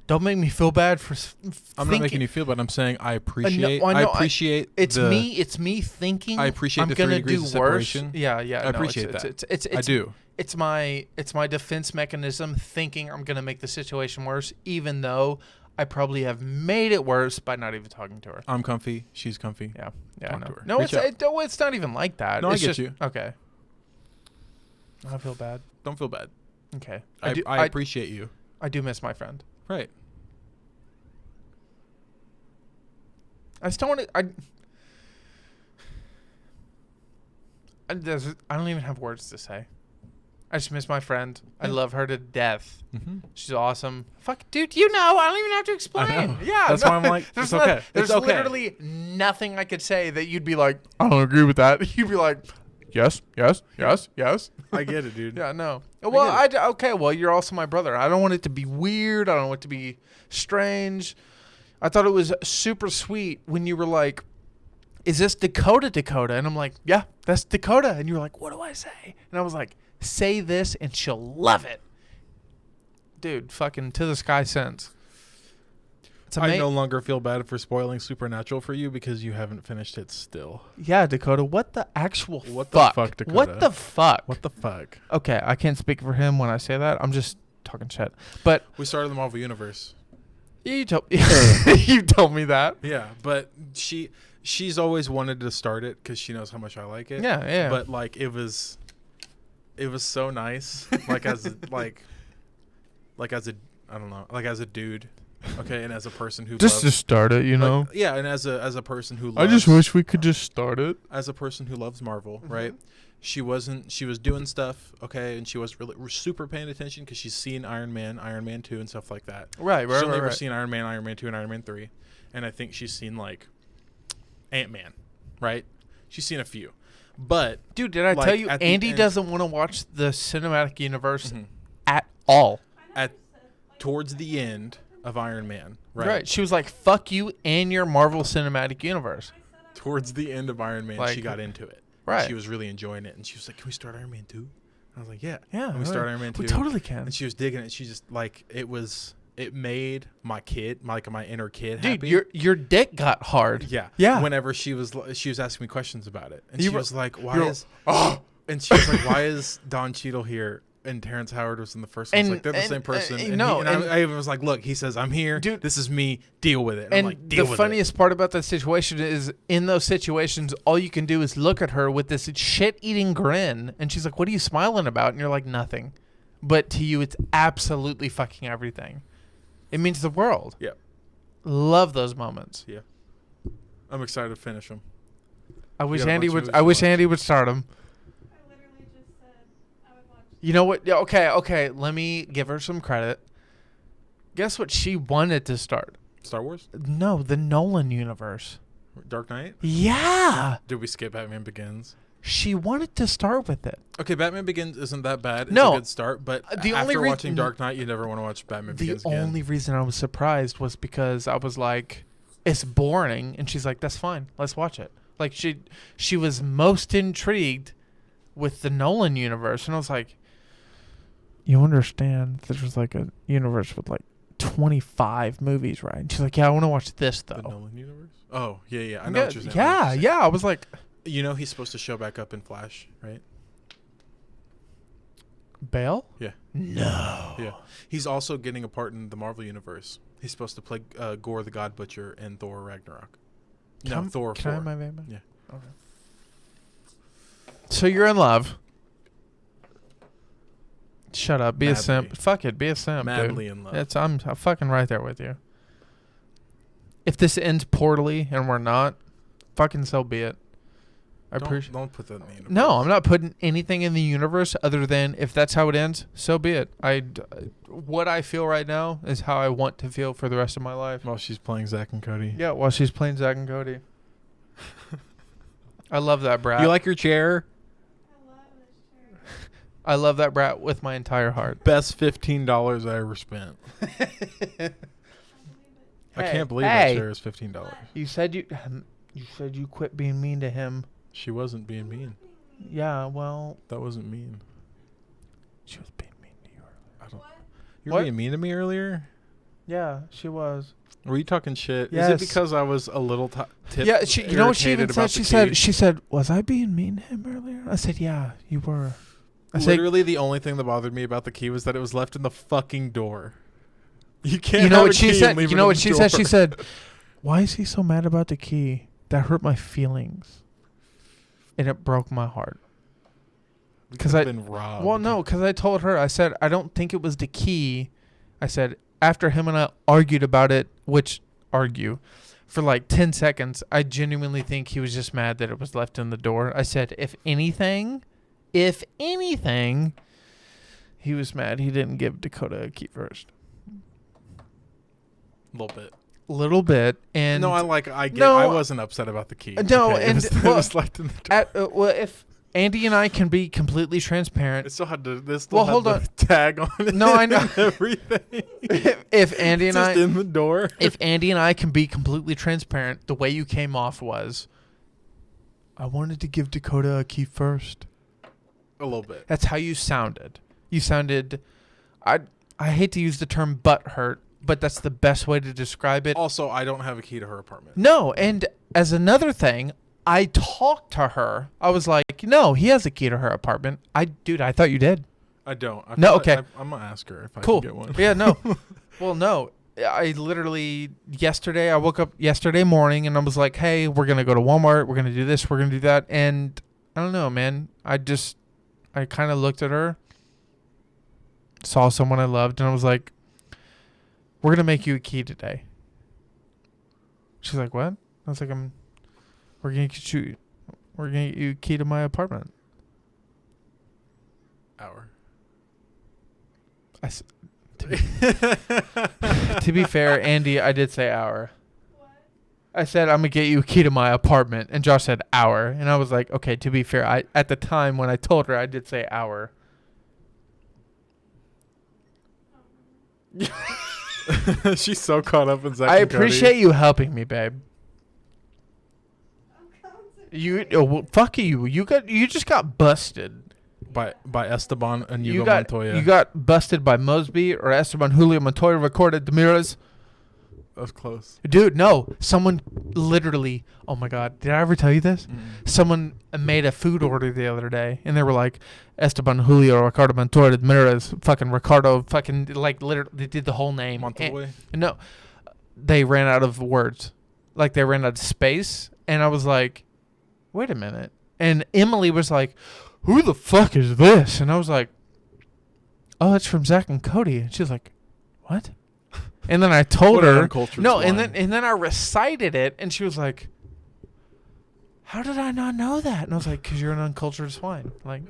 [SPEAKER 1] don't make me feel bad for
[SPEAKER 3] I'm not making you feel bad. I'm saying I appreciate.
[SPEAKER 1] I
[SPEAKER 3] I
[SPEAKER 1] know,
[SPEAKER 3] appreciate.
[SPEAKER 1] It's me thinking.
[SPEAKER 3] I appreciate
[SPEAKER 1] I'm
[SPEAKER 3] the 3
[SPEAKER 1] gonna
[SPEAKER 3] degrees
[SPEAKER 1] do
[SPEAKER 3] of
[SPEAKER 1] worse.
[SPEAKER 3] separation.
[SPEAKER 1] Yeah, yeah.
[SPEAKER 3] I
[SPEAKER 1] no,
[SPEAKER 3] appreciate
[SPEAKER 1] it's,
[SPEAKER 3] that.
[SPEAKER 1] It's
[SPEAKER 3] I do.
[SPEAKER 1] It's my defense mechanism, thinking I'm gonna make the situation worse, even though I probably have made it worse by not even talking to her.
[SPEAKER 3] I'm comfy. She's comfy.
[SPEAKER 1] Yeah, yeah.
[SPEAKER 3] Talk
[SPEAKER 1] No,
[SPEAKER 3] to her.
[SPEAKER 1] no,
[SPEAKER 3] Reach
[SPEAKER 1] it's not even like that.
[SPEAKER 3] No,
[SPEAKER 1] It's
[SPEAKER 3] I get
[SPEAKER 1] just,
[SPEAKER 3] you.
[SPEAKER 1] Okay. I feel bad.
[SPEAKER 3] Don't feel bad.
[SPEAKER 1] Okay.
[SPEAKER 3] I appreciate you.
[SPEAKER 1] I do miss my friend.
[SPEAKER 3] Right.
[SPEAKER 1] I just don't want to. I don't even have words to say. I just miss my friend. I
[SPEAKER 3] Yeah.
[SPEAKER 1] love her to death.
[SPEAKER 3] Mm-hmm.
[SPEAKER 1] She's awesome. Fuck, dude, you know. I don't even have to explain.
[SPEAKER 3] know.
[SPEAKER 1] Yeah,
[SPEAKER 3] That's why I'm like,
[SPEAKER 1] there's
[SPEAKER 3] it's okay.
[SPEAKER 1] There's
[SPEAKER 3] It's okay.
[SPEAKER 1] literally nothing I could say that you'd be like, I don't agree with that. You'd be like, yes, yes, yes, yes.
[SPEAKER 3] I get it, dude.
[SPEAKER 1] Yeah, no. Well, okay. Well, you're also my brother. I don't want it to be weird. I don't want it to be strange. I thought it was super sweet when you were like, "Is this Dakota?" And I'm like, "Yeah, that's Dakota." And you were like, "What do I say?" And I was like, "Say this, and she'll love it." Dude, fucking to the sky sense. It's
[SPEAKER 3] I
[SPEAKER 1] amazing.
[SPEAKER 3] no longer feel bad for spoiling Supernatural for you because you haven't finished it still.
[SPEAKER 1] Yeah, Dakota. What the actual
[SPEAKER 3] What
[SPEAKER 1] fuck?
[SPEAKER 3] the fuck, Dakota?
[SPEAKER 1] What the fuck?
[SPEAKER 3] What the fuck?
[SPEAKER 1] Okay, I can't speak for him when I say that. I'm just talking shit. But
[SPEAKER 3] We started the Marvel Universe.
[SPEAKER 1] You told you told me that.
[SPEAKER 3] Yeah, but she's always wanted to start it because she knows how much I like it.
[SPEAKER 1] Yeah, yeah.
[SPEAKER 3] But like it was so nice. Like as a I don't know, like as a dude, okay, and as a person who
[SPEAKER 1] just to
[SPEAKER 3] loves,
[SPEAKER 1] start it, you know.
[SPEAKER 3] yeah, and as a person who loves,
[SPEAKER 1] I just wish we could just start it.
[SPEAKER 3] as a person who loves Marvel, right? She was doing stuff, okay, and she was really super paying attention because she's seen Iron Man 2, and stuff like that.
[SPEAKER 1] Right,
[SPEAKER 3] She's only ever seen Iron Man 2, and Iron Man 3, and I think she's seen like Ant-Man, right? She's seen a few, but
[SPEAKER 1] Dude, did I
[SPEAKER 3] like,
[SPEAKER 1] tell you
[SPEAKER 3] at the
[SPEAKER 1] Andy
[SPEAKER 3] end-
[SPEAKER 1] doesn't want to watch the cinematic universe
[SPEAKER 3] Mhm.
[SPEAKER 1] at all?
[SPEAKER 3] at towards the end of Iron Man, right?
[SPEAKER 1] Right. She was like, "Fuck you and your Marvel Cinematic Universe."
[SPEAKER 3] Towards the end of Iron Man,
[SPEAKER 1] Like-
[SPEAKER 3] she got into it.
[SPEAKER 1] Right.
[SPEAKER 3] She was really enjoying it, and she was like, "Can we start Iron Man 2?" I was like, "Yeah."
[SPEAKER 1] Yeah.
[SPEAKER 3] And we start Iron Man 2.
[SPEAKER 1] We totally can.
[SPEAKER 3] And she was digging it. She just like it made my inner kid
[SPEAKER 1] Dude,
[SPEAKER 3] happy.
[SPEAKER 1] your dick got hard.
[SPEAKER 3] Yeah.
[SPEAKER 1] Yeah.
[SPEAKER 3] Whenever she was asking me questions about it, and
[SPEAKER 1] You
[SPEAKER 3] she
[SPEAKER 1] were-
[SPEAKER 3] was like, "Why
[SPEAKER 1] you're-
[SPEAKER 3] is?" And she was like, "Why is Don Cheadle here?" And Terrence Howard was in the first one. I was
[SPEAKER 1] And-
[SPEAKER 3] like, they're the
[SPEAKER 1] and-
[SPEAKER 3] same person.
[SPEAKER 1] and no, and-
[SPEAKER 3] I even was like, "Look," he says, "I'm here.
[SPEAKER 1] Dude.
[SPEAKER 3] This is me. Deal with it." And I'm
[SPEAKER 1] And
[SPEAKER 3] like, "Deal
[SPEAKER 1] the
[SPEAKER 3] with
[SPEAKER 1] funniest part about that situation is, in those situations, all you can do is look at her with this shit-eating grin, and she's like, "What are you smiling about?" And you're like, "Nothing." But to you, it's absolutely fucking everything. It means the world.
[SPEAKER 3] Yep.
[SPEAKER 1] Love those moments.
[SPEAKER 3] it." I'm excited to finish them.
[SPEAKER 1] I wish
[SPEAKER 3] got a
[SPEAKER 1] Andy
[SPEAKER 3] bunch of
[SPEAKER 1] would.
[SPEAKER 3] movies
[SPEAKER 1] I
[SPEAKER 3] to
[SPEAKER 1] wish
[SPEAKER 3] watch.
[SPEAKER 1] Andy would start them.
[SPEAKER 4] I literally just said I would watch.
[SPEAKER 1] You know what? Yeah, okay. Let me give her some credit. Guess what she wanted to start?
[SPEAKER 3] Star Wars,
[SPEAKER 1] No, the Nolan universe.
[SPEAKER 3] Dark Knight.
[SPEAKER 1] Yeah.
[SPEAKER 3] Did we skip Batman Begins?
[SPEAKER 1] She wanted to start with it.
[SPEAKER 3] Okay, Batman Begins isn't that bad. It's
[SPEAKER 1] No.
[SPEAKER 3] a good start, but
[SPEAKER 1] The
[SPEAKER 3] after
[SPEAKER 1] only
[SPEAKER 3] watching
[SPEAKER 1] reason-
[SPEAKER 3] Dark Knight, you never want to watch Batman Begins
[SPEAKER 1] The
[SPEAKER 3] again.
[SPEAKER 1] only reason I was surprised was because I was like, it's boring. And she's like, that's fine. Let's watch it. Like she was most intrigued with the Nolan universe. And I was like, you understand there's like a universe with like 25 movies, right? And she's like, yeah, I want to watch this
[SPEAKER 3] The
[SPEAKER 1] though.
[SPEAKER 3] Nolan universe? Oh, yeah. I know what you're saying.
[SPEAKER 1] Yeah. I was like,
[SPEAKER 3] You know he's supposed to show back up in Flash, right?
[SPEAKER 1] Bale?
[SPEAKER 3] Yeah.
[SPEAKER 1] No.
[SPEAKER 3] Yeah. He's also getting a part in the Marvel universe. He's supposed to play Gore the God Butcher in Thor Ragnarok. No, Thor
[SPEAKER 1] Can I
[SPEAKER 3] 4.
[SPEAKER 1] have my vape?
[SPEAKER 3] Yeah.
[SPEAKER 1] Okay. So you're in love. Shut up. Be a simp.
[SPEAKER 3] Madly.
[SPEAKER 1] Fuck it. Be a simp,
[SPEAKER 3] Madly
[SPEAKER 1] dude.
[SPEAKER 3] in love.
[SPEAKER 1] I'm fucking right there with you. If this ends poorly and we're not, fucking so be it. I appreciate.
[SPEAKER 3] Don't put that in the universe.
[SPEAKER 1] No, I'm not putting anything in the universe other than if that's how it ends, so be it. What I feel right now is how I want to feel for the rest of my life.
[SPEAKER 3] While she's playing Zack and Cody.
[SPEAKER 1] Yeah, while she's playing Zack and Cody. I love that brat.
[SPEAKER 3] You like your chair?
[SPEAKER 4] I love this chair.
[SPEAKER 1] I love that brat with my entire heart.
[SPEAKER 3] Best $15 I ever spent.
[SPEAKER 4] I believe it.
[SPEAKER 3] I
[SPEAKER 1] Hey,
[SPEAKER 3] can't believe
[SPEAKER 1] hey.
[SPEAKER 3] that chair is $15.
[SPEAKER 1] You said you quit being mean to him.
[SPEAKER 3] She wasn't being mean.
[SPEAKER 1] Yeah, well,
[SPEAKER 3] That wasn't mean.
[SPEAKER 1] she was being mean to you.
[SPEAKER 3] I don't.
[SPEAKER 4] What?
[SPEAKER 3] You were
[SPEAKER 1] What?
[SPEAKER 3] being mean to me earlier?
[SPEAKER 1] Yeah, she was.
[SPEAKER 3] Were you talking shit? Is
[SPEAKER 1] Yes.
[SPEAKER 3] it because I was a little
[SPEAKER 1] Yeah, you know what she even said?
[SPEAKER 3] irritated
[SPEAKER 1] She
[SPEAKER 3] about
[SPEAKER 1] said, "Was I being mean to him earlier?" I said, "Yeah, you were." I
[SPEAKER 3] the key?
[SPEAKER 1] said,
[SPEAKER 3] Literally, the only thing that bothered me about the key was that it was left in the fucking door. You can't.
[SPEAKER 1] "You know
[SPEAKER 3] have
[SPEAKER 1] what
[SPEAKER 3] a
[SPEAKER 1] she
[SPEAKER 3] key and
[SPEAKER 1] said?
[SPEAKER 3] leave
[SPEAKER 1] You
[SPEAKER 3] it
[SPEAKER 1] know
[SPEAKER 3] in
[SPEAKER 1] what
[SPEAKER 3] the
[SPEAKER 1] she said? She
[SPEAKER 3] door.
[SPEAKER 1] said, "Why is he so mad about the key? That hurt my feelings, and it broke my heart."
[SPEAKER 3] We
[SPEAKER 1] 'Cause
[SPEAKER 3] could've
[SPEAKER 1] I-
[SPEAKER 3] been robbed.
[SPEAKER 1] Well, no, because I told her, I said, I don't think it was the key. I said, after him and I argued about it, for like 10 seconds, I genuinely think he was just mad that it was left in the door. I said, if anything, he was mad he didn't give Dakota a key first.
[SPEAKER 3] a little bit.
[SPEAKER 1] Little bit. And
[SPEAKER 3] No, I get.
[SPEAKER 1] No,
[SPEAKER 3] I wasn't upset about the key.
[SPEAKER 1] no,
[SPEAKER 3] Okay,
[SPEAKER 1] and-
[SPEAKER 3] it
[SPEAKER 1] well,
[SPEAKER 3] was left in the door.
[SPEAKER 1] well, if Andy and I can be completely transparent,
[SPEAKER 3] It still had to. This
[SPEAKER 1] Well,
[SPEAKER 3] still
[SPEAKER 1] hold
[SPEAKER 3] had
[SPEAKER 1] on.
[SPEAKER 3] the tag on it.
[SPEAKER 1] No, I know.
[SPEAKER 3] and everything.
[SPEAKER 1] if Andy and
[SPEAKER 3] Just
[SPEAKER 1] I
[SPEAKER 3] in the door.
[SPEAKER 1] if Andy and I can be completely transparent, the way you came off was, I wanted to give Dakota a key first.
[SPEAKER 3] A little bit.
[SPEAKER 1] That's how you sounded. You sounded, I hate to use the term butt hurt, but that's the best way to describe it.
[SPEAKER 3] Also, I don't have a key to her apartment.
[SPEAKER 1] No, and as another thing, I talked to her. I was like, no, he has a key to her apartment. Dude, I thought you did.
[SPEAKER 3] I don't.
[SPEAKER 1] No, okay.
[SPEAKER 3] I'm gonna ask her if I
[SPEAKER 1] Cool.
[SPEAKER 3] can get one.
[SPEAKER 1] Yeah, no. Well, no. I literally yesterday I woke up yesterday morning and I was like, hey, we're gonna go to Walmart, we're gonna do this, we're gonna do that, and I don't know, man. I kind of looked at her, saw someone I loved, and I was like, we're gonna make you a key today. She's like, what? I was like, we're gonna get you a key to my apartment.
[SPEAKER 3] Hour.
[SPEAKER 1] To be fair, Andy, I did say hour.
[SPEAKER 4] What?
[SPEAKER 1] I said I'm gonna get you a key to my apartment, and Josh said hour, and I was like, okay. To be fair, I at the time when I told her, I did say hour.
[SPEAKER 3] She's so caught up in Zach.
[SPEAKER 1] I
[SPEAKER 3] and Cody.
[SPEAKER 1] appreciate you helping me, babe.
[SPEAKER 4] I'm concentrating.
[SPEAKER 1] Fuck you. You just got busted.
[SPEAKER 3] by Esteban and
[SPEAKER 1] You
[SPEAKER 3] Hugo
[SPEAKER 1] got
[SPEAKER 3] Montoya.
[SPEAKER 1] you got busted by Mosby or Esteban Julio Montoya recorded Ramirez.
[SPEAKER 3] That was close.
[SPEAKER 1] Dude, no. Someone literally, oh my God, did I ever tell you this?
[SPEAKER 3] Mm.
[SPEAKER 1] Someone made a food order the other day, and they were like, Esteban Julio Ricardo Montoya Ramirez, fucking Ricardo, fucking, like, literally, they did the whole name.
[SPEAKER 3] Montoya.
[SPEAKER 1] And, no, they ran out of words. Like, they ran out of space, and I was like, wait a minute. And Emily was like, who the fuck is this? And I was like, oh, it's from Zach and Cody. And she's like, what? And then I told
[SPEAKER 3] What an
[SPEAKER 1] her,
[SPEAKER 3] uncultured
[SPEAKER 1] no,
[SPEAKER 3] swine.
[SPEAKER 1] and then I recited it, and she was like, how did I not know that? And I was like, because you're an uncultured swine. Like,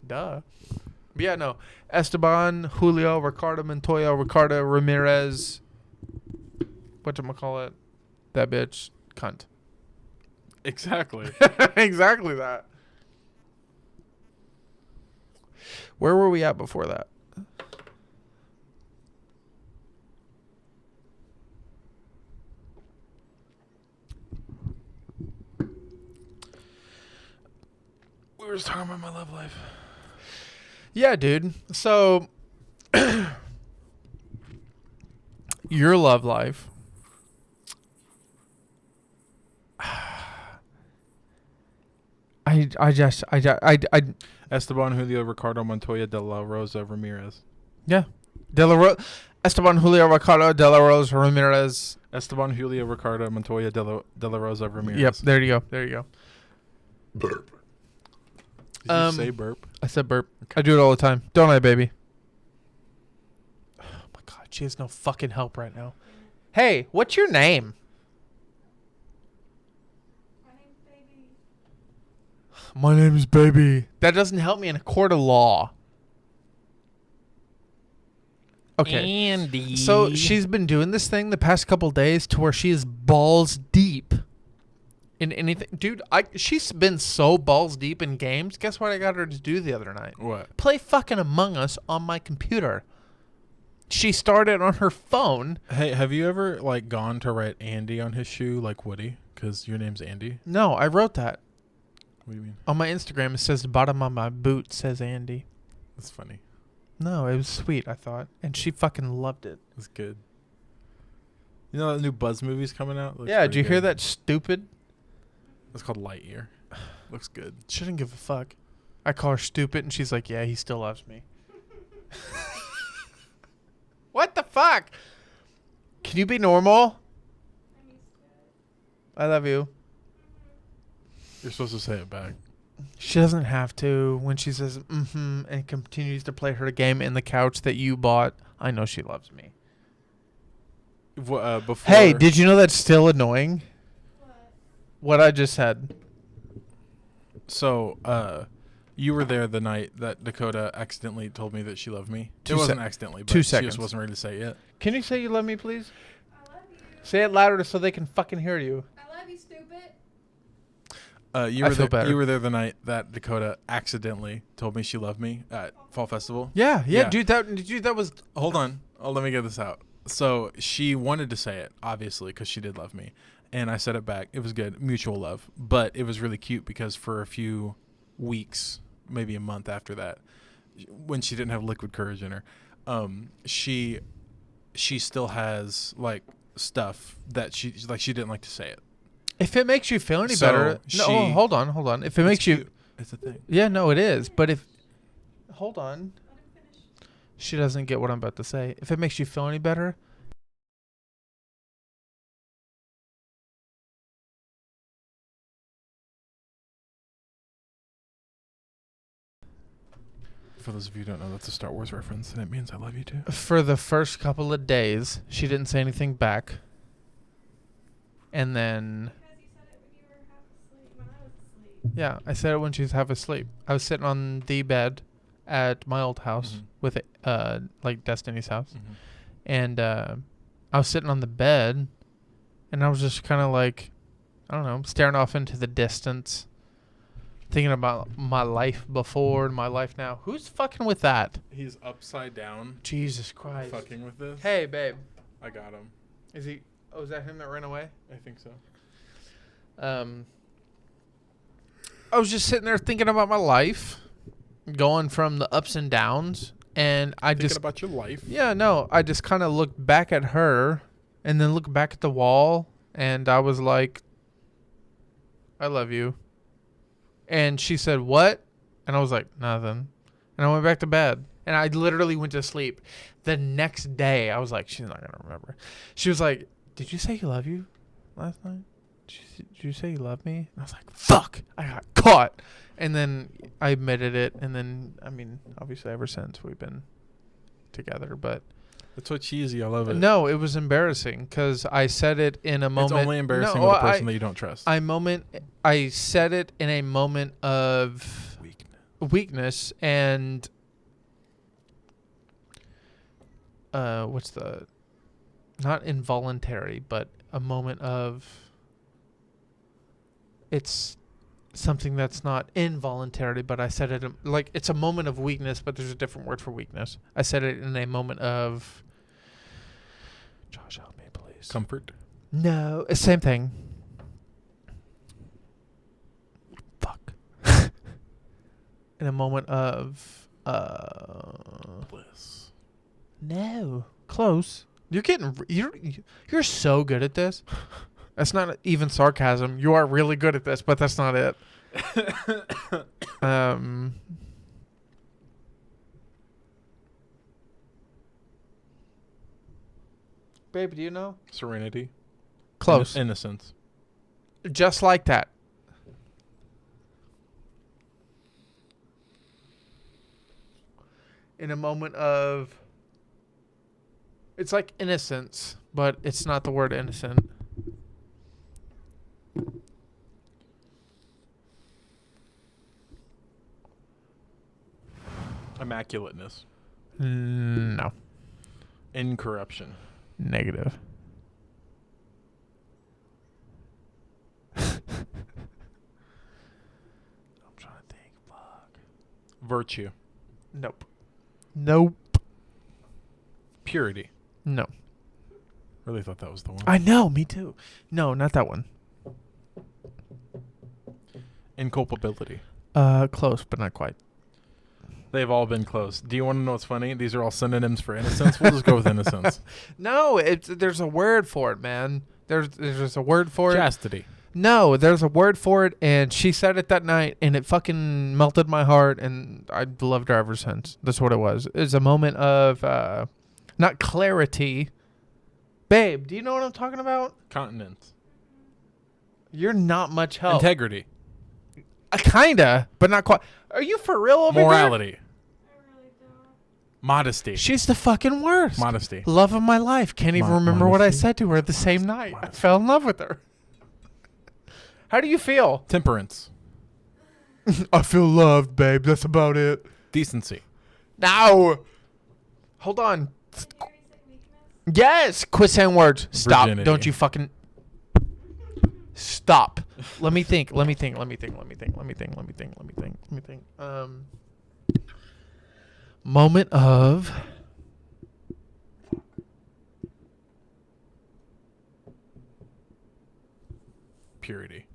[SPEAKER 1] duh. But yeah, no. Esteban, Julio, Ricardo Montoya, Ricardo Ramirez. Whatchamacallit? That bitch. Cunt.
[SPEAKER 3] Exactly.
[SPEAKER 1] Exactly that. Where were we at before that?
[SPEAKER 3] We were just talking about my love life.
[SPEAKER 1] Yeah, dude. So, your love life. I
[SPEAKER 3] Esteban Julio Ricardo Montoya de la Rosa Ramirez.
[SPEAKER 1] yeah. Esteban Julio Ricardo De La Rosa Ramirez.
[SPEAKER 3] Esteban Julio Ricardo Montoya de la Rosa Ramirez.
[SPEAKER 1] Yep, there you go. There you go.
[SPEAKER 3] Burp. Did you say burp?
[SPEAKER 1] I said burp. I do it all the time. Don't I, baby? Oh my God, she has no fucking help right now. Hey, what's your name?
[SPEAKER 4] My name's Baby.
[SPEAKER 1] My name is Baby. That doesn't help me in a court of law. Okay.
[SPEAKER 2] Andy.
[SPEAKER 1] So she's been doing this thing the past couple days to where she is balls deep in anything. Dude, she's been so balls deep in games. Guess what I got her to do the other night?
[SPEAKER 3] What?
[SPEAKER 1] Play fucking Among Us on my computer. She started on her phone.
[SPEAKER 3] Hey, have you ever like gone to write Andy on his shoe like Woody? Because your name's Andy.
[SPEAKER 1] No, I wrote that.
[SPEAKER 3] What do you mean?
[SPEAKER 1] On my Instagram, it says the bottom of my boot says Andy.
[SPEAKER 3] That's funny.
[SPEAKER 1] No, it was sweet, I thought. And she fucking loved it.
[SPEAKER 3] That's good. You know that new Buzz movie's coming out? Looks
[SPEAKER 1] Yeah, did
[SPEAKER 3] pretty
[SPEAKER 1] you hear
[SPEAKER 3] good.
[SPEAKER 1] that stupid?
[SPEAKER 3] It's called Lightyear. Looks good.
[SPEAKER 1] She didn't give a fuck. I call her stupid, and she's like, yeah, he still loves me. What the fuck? Can you be normal?
[SPEAKER 4] I'm used to it.
[SPEAKER 1] I love you.
[SPEAKER 3] You're supposed to say it back.
[SPEAKER 1] She doesn't have to. When she says mm-hmm and continues to play her game in the couch that you bought, I know she loves me.
[SPEAKER 3] Before.
[SPEAKER 1] Hey, did you know that's still annoying?
[SPEAKER 4] What?
[SPEAKER 1] What I just said.
[SPEAKER 3] So, you were there the night that Dakota accidentally told me that she loved me.
[SPEAKER 1] Two
[SPEAKER 3] It wasn't
[SPEAKER 1] sec-
[SPEAKER 3] accidentally, but
[SPEAKER 1] 2
[SPEAKER 3] she
[SPEAKER 1] seconds.
[SPEAKER 3] just wasn't ready to say it yet.
[SPEAKER 1] Can you say you love me, please?
[SPEAKER 4] I love you.
[SPEAKER 1] Say it louder so they can fucking hear you.
[SPEAKER 4] I love you, stupid.
[SPEAKER 3] You
[SPEAKER 1] I
[SPEAKER 3] were
[SPEAKER 1] feel
[SPEAKER 3] there,
[SPEAKER 1] better.
[SPEAKER 3] you were there the night that Dakota accidentally told me she loved me at Fall Festival.
[SPEAKER 1] Yeah,
[SPEAKER 3] Yeah.
[SPEAKER 1] dude. That was.
[SPEAKER 3] Hold on. Oh, let me get this out. So she wanted to say it, obviously, because she did love me. And I said it back. It was good. Mutual love. But it was really cute because for a few weeks, maybe a month after that, when she didn't have liquid courage in her, she still has, like, stuff that she didn't like to say it.
[SPEAKER 1] If it makes you feel any
[SPEAKER 3] So
[SPEAKER 1] better,
[SPEAKER 3] she-
[SPEAKER 1] no. Hold on. If it makes you,
[SPEAKER 3] cute. It's a thing.
[SPEAKER 1] yeah, no, it is. But if, hold on,
[SPEAKER 4] Let him finish.
[SPEAKER 1] she doesn't get what I'm about to say. If it makes you feel any better,
[SPEAKER 3] For those of you who don't know, that's a Star Wars reference, and it means I love you too.
[SPEAKER 1] For the first couple of days, she didn't say anything back. And then,
[SPEAKER 4] Because you said it when you were half asleep. When I was asleep.
[SPEAKER 1] yeah, I said it when she was half asleep. I was sitting on the bed at my old house
[SPEAKER 3] Mhm.
[SPEAKER 1] with, like Destiny's house.
[SPEAKER 3] Mm-hmm.
[SPEAKER 1] And I was sitting on the bed, and I was just kind of like, I don't know, staring off into the distance, thinking about my life before and my life now. Who's fucking with that?
[SPEAKER 3] He's upside down,
[SPEAKER 1] Jesus Christ.
[SPEAKER 3] fucking with this.
[SPEAKER 1] Hey, babe.
[SPEAKER 3] I got him.
[SPEAKER 1] Is he? Oh, is that him that ran away?
[SPEAKER 3] I think so.
[SPEAKER 1] I was just sitting there thinking about my life, going from the ups and downs, and I
[SPEAKER 3] Thinking
[SPEAKER 1] just,
[SPEAKER 3] about your life.
[SPEAKER 1] yeah, no, I just kind of looked back at her, and then looked back at the wall, and I was like, I love you. And she said, what? And I was like, nothing. And I went back to bed. And I literally went to sleep. The next day, I was like, she's not going to remember. She was like, did you say you love you last night? Did you say you love me? And I was like, fuck, I got caught. And then I admitted it. And then, I mean, obviously ever since we've been together. But
[SPEAKER 3] It's so cheesy. I love it.
[SPEAKER 1] no, it was embarrassing because I said it in a moment.
[SPEAKER 3] It's only embarrassing
[SPEAKER 1] No,
[SPEAKER 3] with a person that you don't trust.
[SPEAKER 1] I said it in a moment of weakness and what's the, not involuntary, but a moment of, it's something that's not involuntary, but I said it like it's a moment of weakness, but there's a different word for weakness. I said it in a moment of, Josh, help me, please.
[SPEAKER 3] Comfort.
[SPEAKER 1] No, same thing. Fuck. In a moment of
[SPEAKER 3] Bliss.
[SPEAKER 1] no, close. You're so good at this. That's not even sarcasm. You are really good at this, but that's not it. Babe, do you know?
[SPEAKER 3] Serenity.
[SPEAKER 1] Close.
[SPEAKER 3] Innocence.
[SPEAKER 1] Just like that. In a moment of, it's like innocence, but it's not the word innocent.
[SPEAKER 3] Immaculateness.
[SPEAKER 1] No.
[SPEAKER 3] Incorruption.
[SPEAKER 1] Negative. I'm trying to think. Fuck.
[SPEAKER 3] Virtue.
[SPEAKER 1] Nope. Nope.
[SPEAKER 3] Purity.
[SPEAKER 1] No.
[SPEAKER 3] Really thought that was the one.
[SPEAKER 1] I know. Me too. No, not that one.
[SPEAKER 3] Inculpability.
[SPEAKER 1] Close, but not quite.
[SPEAKER 3] They've all been close. Do you want to know what's funny? These are all synonyms for innocence. We'll just go with innocence.
[SPEAKER 1] No, there's a word for it, man. There's a word for it.
[SPEAKER 3] Chastity.
[SPEAKER 1] No, there's a word for it, and she said it that night, and it fucking melted my heart, and I've loved her ever since. That's what it was. It was a moment of, not clarity. Babe, do you know what I'm talking about?
[SPEAKER 3] Continence.
[SPEAKER 1] You're not much help.
[SPEAKER 3] Integrity.
[SPEAKER 1] Kinda, but not quite. Are you for real over
[SPEAKER 3] Morality.
[SPEAKER 4] I really don't.
[SPEAKER 3] Modesty.
[SPEAKER 1] there? She's the fucking worst.
[SPEAKER 3] Modesty.
[SPEAKER 1] Love of my life. Can't even remember what I
[SPEAKER 3] Modesty?
[SPEAKER 1] said to her the same night. I fell in love with her. How do you feel?
[SPEAKER 3] Temperance.
[SPEAKER 1] I feel loved, babe. That's about it.
[SPEAKER 3] Decency.
[SPEAKER 1] No. Hold on.
[SPEAKER 4] Did you already say weakness?
[SPEAKER 1] Yes. Quit saying words. Stop.
[SPEAKER 3] Virginity.
[SPEAKER 1] Don't you fucking stop. Let me think. Moment of
[SPEAKER 3] Purity.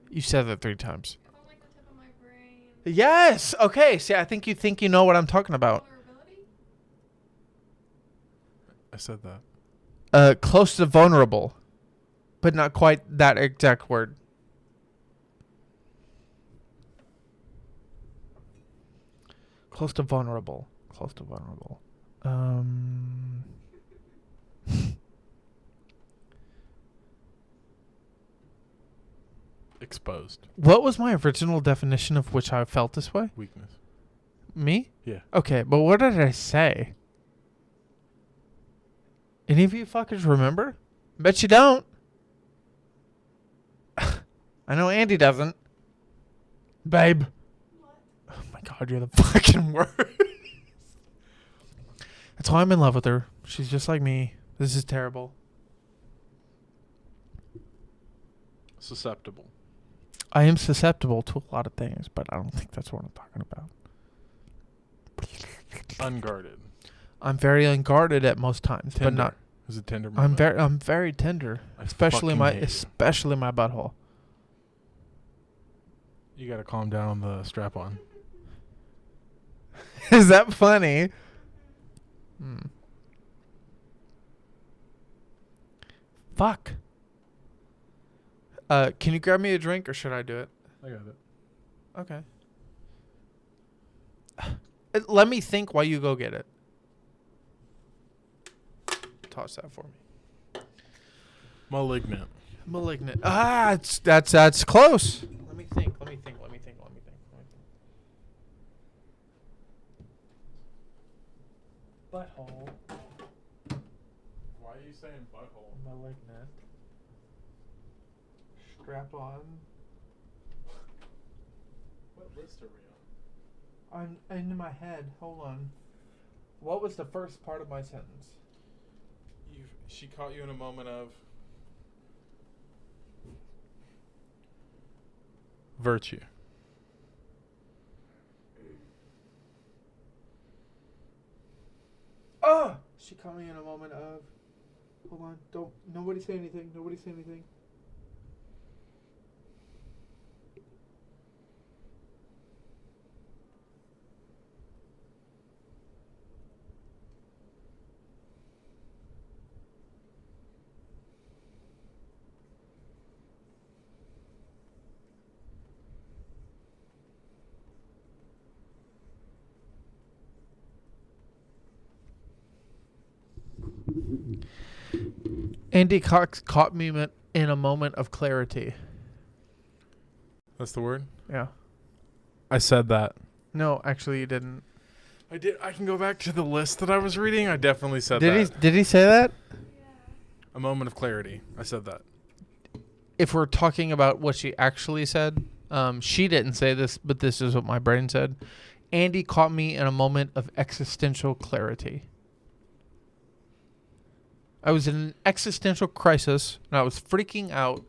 [SPEAKER 1] you said that 3 times.
[SPEAKER 4] It's on like the tip of my brain.
[SPEAKER 1] Yes. Okay. See, I think you know what I'm talking about.
[SPEAKER 4] Vulnerability?
[SPEAKER 3] I said that.
[SPEAKER 1] Close to vulnerable, but not quite that exact word. Close to vulnerable.
[SPEAKER 3] Exposed.
[SPEAKER 1] What was my original definition of which I felt this way?
[SPEAKER 3] Weakness.
[SPEAKER 1] Me?
[SPEAKER 3] Yeah.
[SPEAKER 1] Okay, but what did I say? Any of you fuckers remember? Bet you don't. I know Andy doesn't. Babe.
[SPEAKER 4] What?
[SPEAKER 1] Oh my god, you're the fucking worst. That's why I'm in love with her. She's just like me. This is terrible.
[SPEAKER 3] Susceptible.
[SPEAKER 1] I am susceptible to a lot of things, but I don't think that's what I'm talking about.
[SPEAKER 3] Unguarded.
[SPEAKER 1] I'm very unguarded at most times,
[SPEAKER 3] Tender.
[SPEAKER 1] but not.
[SPEAKER 3] It was a tender
[SPEAKER 1] I'm
[SPEAKER 3] moment.
[SPEAKER 1] I'm very tender,
[SPEAKER 3] I
[SPEAKER 1] especially
[SPEAKER 3] fucking hate you.
[SPEAKER 1] my butthole.
[SPEAKER 3] You got to calm down on the strap on.
[SPEAKER 1] Is that funny? Fuck. Can you grab me a drink or should I do it?
[SPEAKER 3] I got it.
[SPEAKER 1] Okay. Let me think while you go get it. Toss that for me.
[SPEAKER 3] Malignant.
[SPEAKER 1] Malignant. Ah, that's close. Let me think. Butthole.
[SPEAKER 3] Why are you saying butthole?
[SPEAKER 1] Malignant. Strap on.
[SPEAKER 3] What list are we on?
[SPEAKER 1] I'm in my head. Hold on. What was the first part of my sentence?
[SPEAKER 3] She caught you in a moment of virtue.
[SPEAKER 1] Oh! She caught me in a moment of. Hold on. Don't. Nobody say anything. Nobody say anything. Andy Cox caught me in a moment of clarity.
[SPEAKER 3] That's the word?
[SPEAKER 1] Yeah.
[SPEAKER 3] I said that.
[SPEAKER 1] No, actually, you didn't.
[SPEAKER 3] I did. I can go back to the list that I was reading. I definitely said
[SPEAKER 1] Did
[SPEAKER 3] that.
[SPEAKER 1] he say that?
[SPEAKER 4] Yeah.
[SPEAKER 3] A moment of clarity. I said that.
[SPEAKER 1] If we're talking about what she actually said, she didn't say this, but this is what my brain said. Andy caught me in a moment of existential clarity. I was in an existential crisis, and I was freaking out,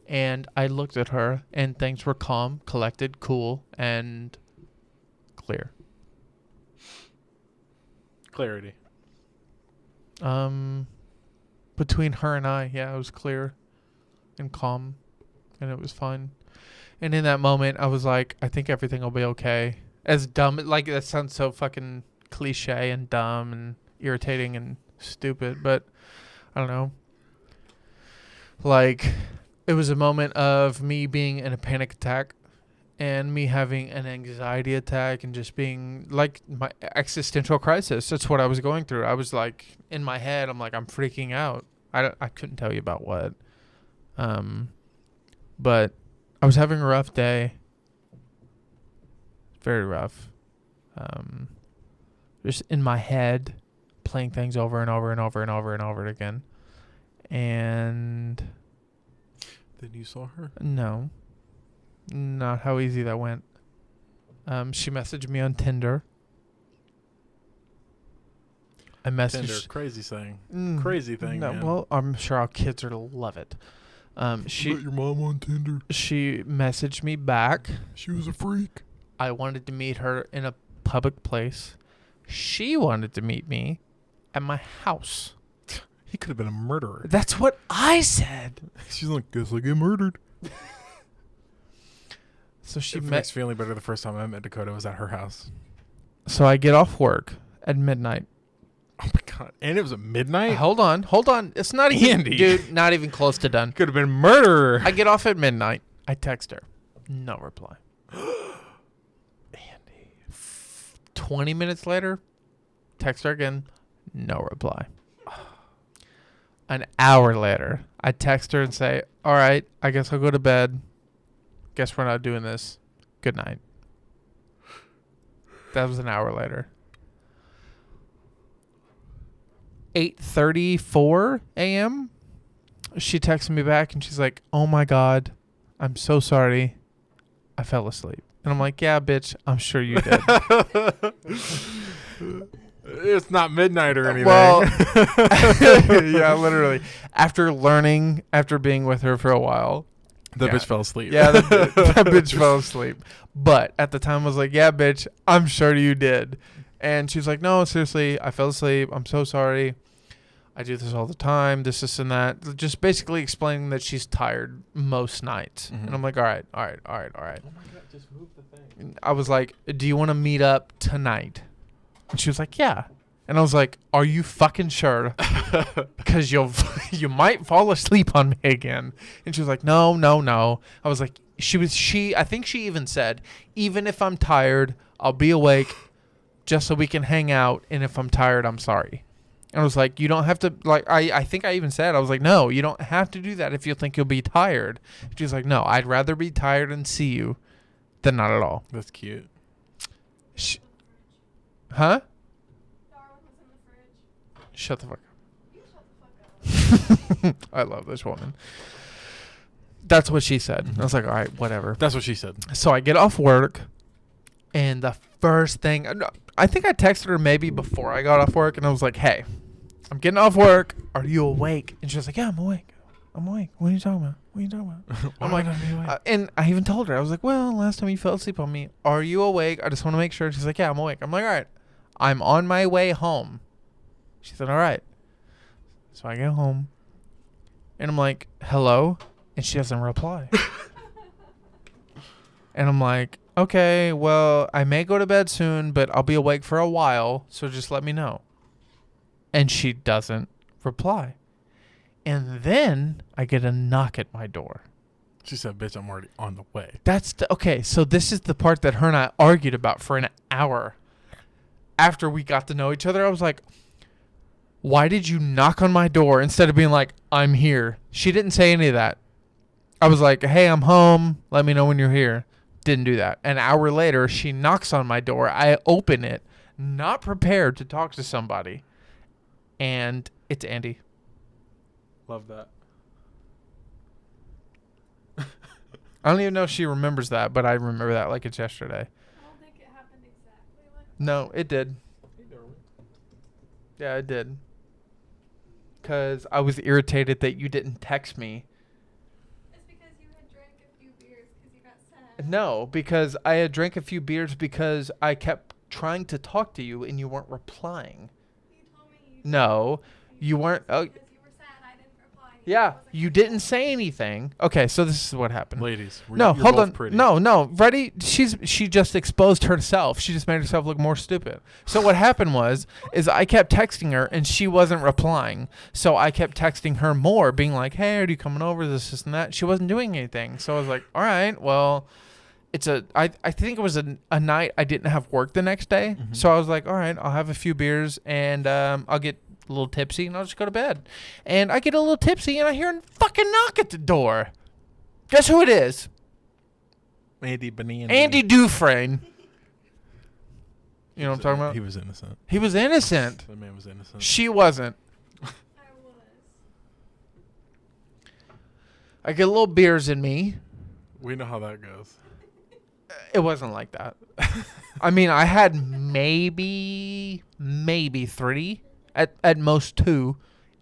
[SPEAKER 1] and I looked at her, and things were calm, collected, cool, and clear.
[SPEAKER 3] Clarity.
[SPEAKER 1] Between her and I, yeah, it was clear and calm, and it was fine. And in that moment, I was like, I think everything will be okay. As dumb, like, that sounds so fucking cliche and dumb and irritating and stupid, but I don't know. Like, it was a moment of me being in a panic attack and me having an anxiety attack and just being like my existential crisis. That's what I was going through. I was like, in my head, I'm like, I'm freaking out. I couldn't tell you about what. But I was having a rough day. Very rough. Just in my head, playing things over and over and over and over and over again. And
[SPEAKER 3] Then you saw her?
[SPEAKER 1] no, not how easy that went. She messaged me on Tinder. I
[SPEAKER 3] Tinder.
[SPEAKER 1] messaged.
[SPEAKER 3] Crazy thing.
[SPEAKER 1] Mm,
[SPEAKER 3] Crazy thing,
[SPEAKER 1] No,
[SPEAKER 3] man.
[SPEAKER 1] well, I'm sure our kids are to love it.
[SPEAKER 3] Met your mom on Tinder.
[SPEAKER 1] She messaged me back.
[SPEAKER 3] She was a freak.
[SPEAKER 1] I wanted to meet her in a public place. She wanted to meet me at my house.
[SPEAKER 3] He could have been a murderer.
[SPEAKER 1] That's what I said.
[SPEAKER 3] She's like, guess I get murdered.
[SPEAKER 1] So she
[SPEAKER 3] It
[SPEAKER 1] met.
[SPEAKER 3] makes me feeling better the first time I met Dakota was at her house.
[SPEAKER 1] So I get off work at midnight.
[SPEAKER 3] Oh my god. And it was at midnight?
[SPEAKER 1] Hold on. It's not even,
[SPEAKER 3] Andy.
[SPEAKER 1] dude. Not even close to done.
[SPEAKER 3] Could have been murderer.
[SPEAKER 1] I get off at midnight. I text her. No reply.
[SPEAKER 3] Andy.
[SPEAKER 1] 20 minutes later, text her again. No reply. An hour later, I text her and say, all right, I guess I'll go to bed. Guess we're not doing this. Good night. That was an hour later. 8:34 a.m. She texted me back and she's like, "Oh my God, I'm so sorry. I fell asleep." And I'm like, "Yeah, bitch, I'm sure you did."
[SPEAKER 3] It's not midnight or anything.
[SPEAKER 1] Well, yeah, literally. After being with her for a while,
[SPEAKER 3] the
[SPEAKER 1] yeah.
[SPEAKER 3] bitch fell asleep.
[SPEAKER 1] Yeah, that bitch fell asleep. But at the time, I was like, "Yeah, bitch, I'm sure you did." And she's like, "No, seriously, I fell asleep. I'm so sorry. I do this all the time, this, and that." Just basically explaining that she's tired most nights.
[SPEAKER 3] Mhm.
[SPEAKER 1] And I'm like, all right.
[SPEAKER 3] Oh my God, just move the thing.
[SPEAKER 1] I was like, "Do you want to meet up tonight?" And she was like, "Yeah." And I was like, "Are you fucking sure? Because you might fall asleep on me again." And she was like, No. I was like, I think she even said, "Even if I'm tired, I'll be awake just so we can hang out. And if I'm tired, I'm sorry." And I was like, "You don't have to," like, I think I even said, I was like, "No, you don't have to do that if you think you'll be tired." She was like, "No, I'd rather be tired and see you than not at all."
[SPEAKER 3] That's cute.
[SPEAKER 1] Huh?
[SPEAKER 4] Darwin was in the fridge.
[SPEAKER 1] Shut the fuck
[SPEAKER 4] You shut the fuck up.
[SPEAKER 1] up. I love this woman. That's what she said. I was like, all right, whatever.
[SPEAKER 3] That's what she said.
[SPEAKER 1] So I get off work, and the first thing, I think I texted her maybe before I got off work, and I was like, "Hey, I'm getting off work. Are you awake?" And she was like, "Yeah, I'm awake. I'm awake. What are you talking about? What are you talking about?" I'm like, and I even told her, I was like, "Well, last time you fell asleep on me, are you awake? I just want to make sure." She's like, "Yeah, I'm awake." I'm like, "All right, I'm on my way home." She said, "All right." So I get home, and I'm like, "Hello?" And she doesn't reply. And I'm like, "Okay, well, I may go to bed soon, but I'll be awake for a while, so just let me know." And she doesn't reply. And then I get a knock at my door.
[SPEAKER 3] She said, "Bitch, I'm already on the way."
[SPEAKER 1] Okay, so this is the part that her and I argued about for an hour. After we got to know each other, I was like, "Why did you knock on my door instead of being like, 'I'm here'?" She didn't say any of that. I was like, "Hey, I'm home. Let me know when you're here." Didn't do that. An hour later, she knocks on my door. I open it, not prepared to talk to somebody. And it's Andy.
[SPEAKER 3] Love that.
[SPEAKER 1] I don't even know if she remembers that, but I remember that like it's yesterday.
[SPEAKER 4] I don't think it happened exactly like
[SPEAKER 1] No, it did. Yeah, it did. Because I was irritated that you didn't text me.
[SPEAKER 4] It's because you had drank a few beers because you got sad.
[SPEAKER 1] No, because I had drank a few beers because I kept trying to talk to you and you weren't replying.
[SPEAKER 4] You told me you
[SPEAKER 1] No, you weren't. Oh,
[SPEAKER 4] because you were sad. I didn't reply.
[SPEAKER 1] yeah, you didn't say anything. Okay, so this is what happened.
[SPEAKER 3] Ladies,
[SPEAKER 1] No,
[SPEAKER 3] you're
[SPEAKER 1] hold
[SPEAKER 3] both
[SPEAKER 1] on.
[SPEAKER 3] pretty.
[SPEAKER 1] No. Ready? She just exposed herself. She just made herself look more stupid. So what happened is I kept texting her and she wasn't replying. So I kept texting her more, being like, "Hey, are you coming over? This, and that." She wasn't doing anything. So I was like, "All right, well, I think it was a night I didn't have work the next day.
[SPEAKER 3] Mhm.
[SPEAKER 1] So I was like, all right, I'll have a few beers and I'll get a little tipsy and I'll just go to bed." And I get a little tipsy and I hear a fucking knock at the door. Guess who it is?
[SPEAKER 3] Andy Benindy.
[SPEAKER 1] Andy Dufresne. You know what I'm talking about?
[SPEAKER 3] He was innocent.
[SPEAKER 1] He was innocent.
[SPEAKER 3] The man was innocent.
[SPEAKER 1] She wasn't.
[SPEAKER 4] I was.
[SPEAKER 1] I get a little beers in me.
[SPEAKER 3] We know how that goes.
[SPEAKER 1] It wasn't like that. I mean, I had maybe 3, at most 2,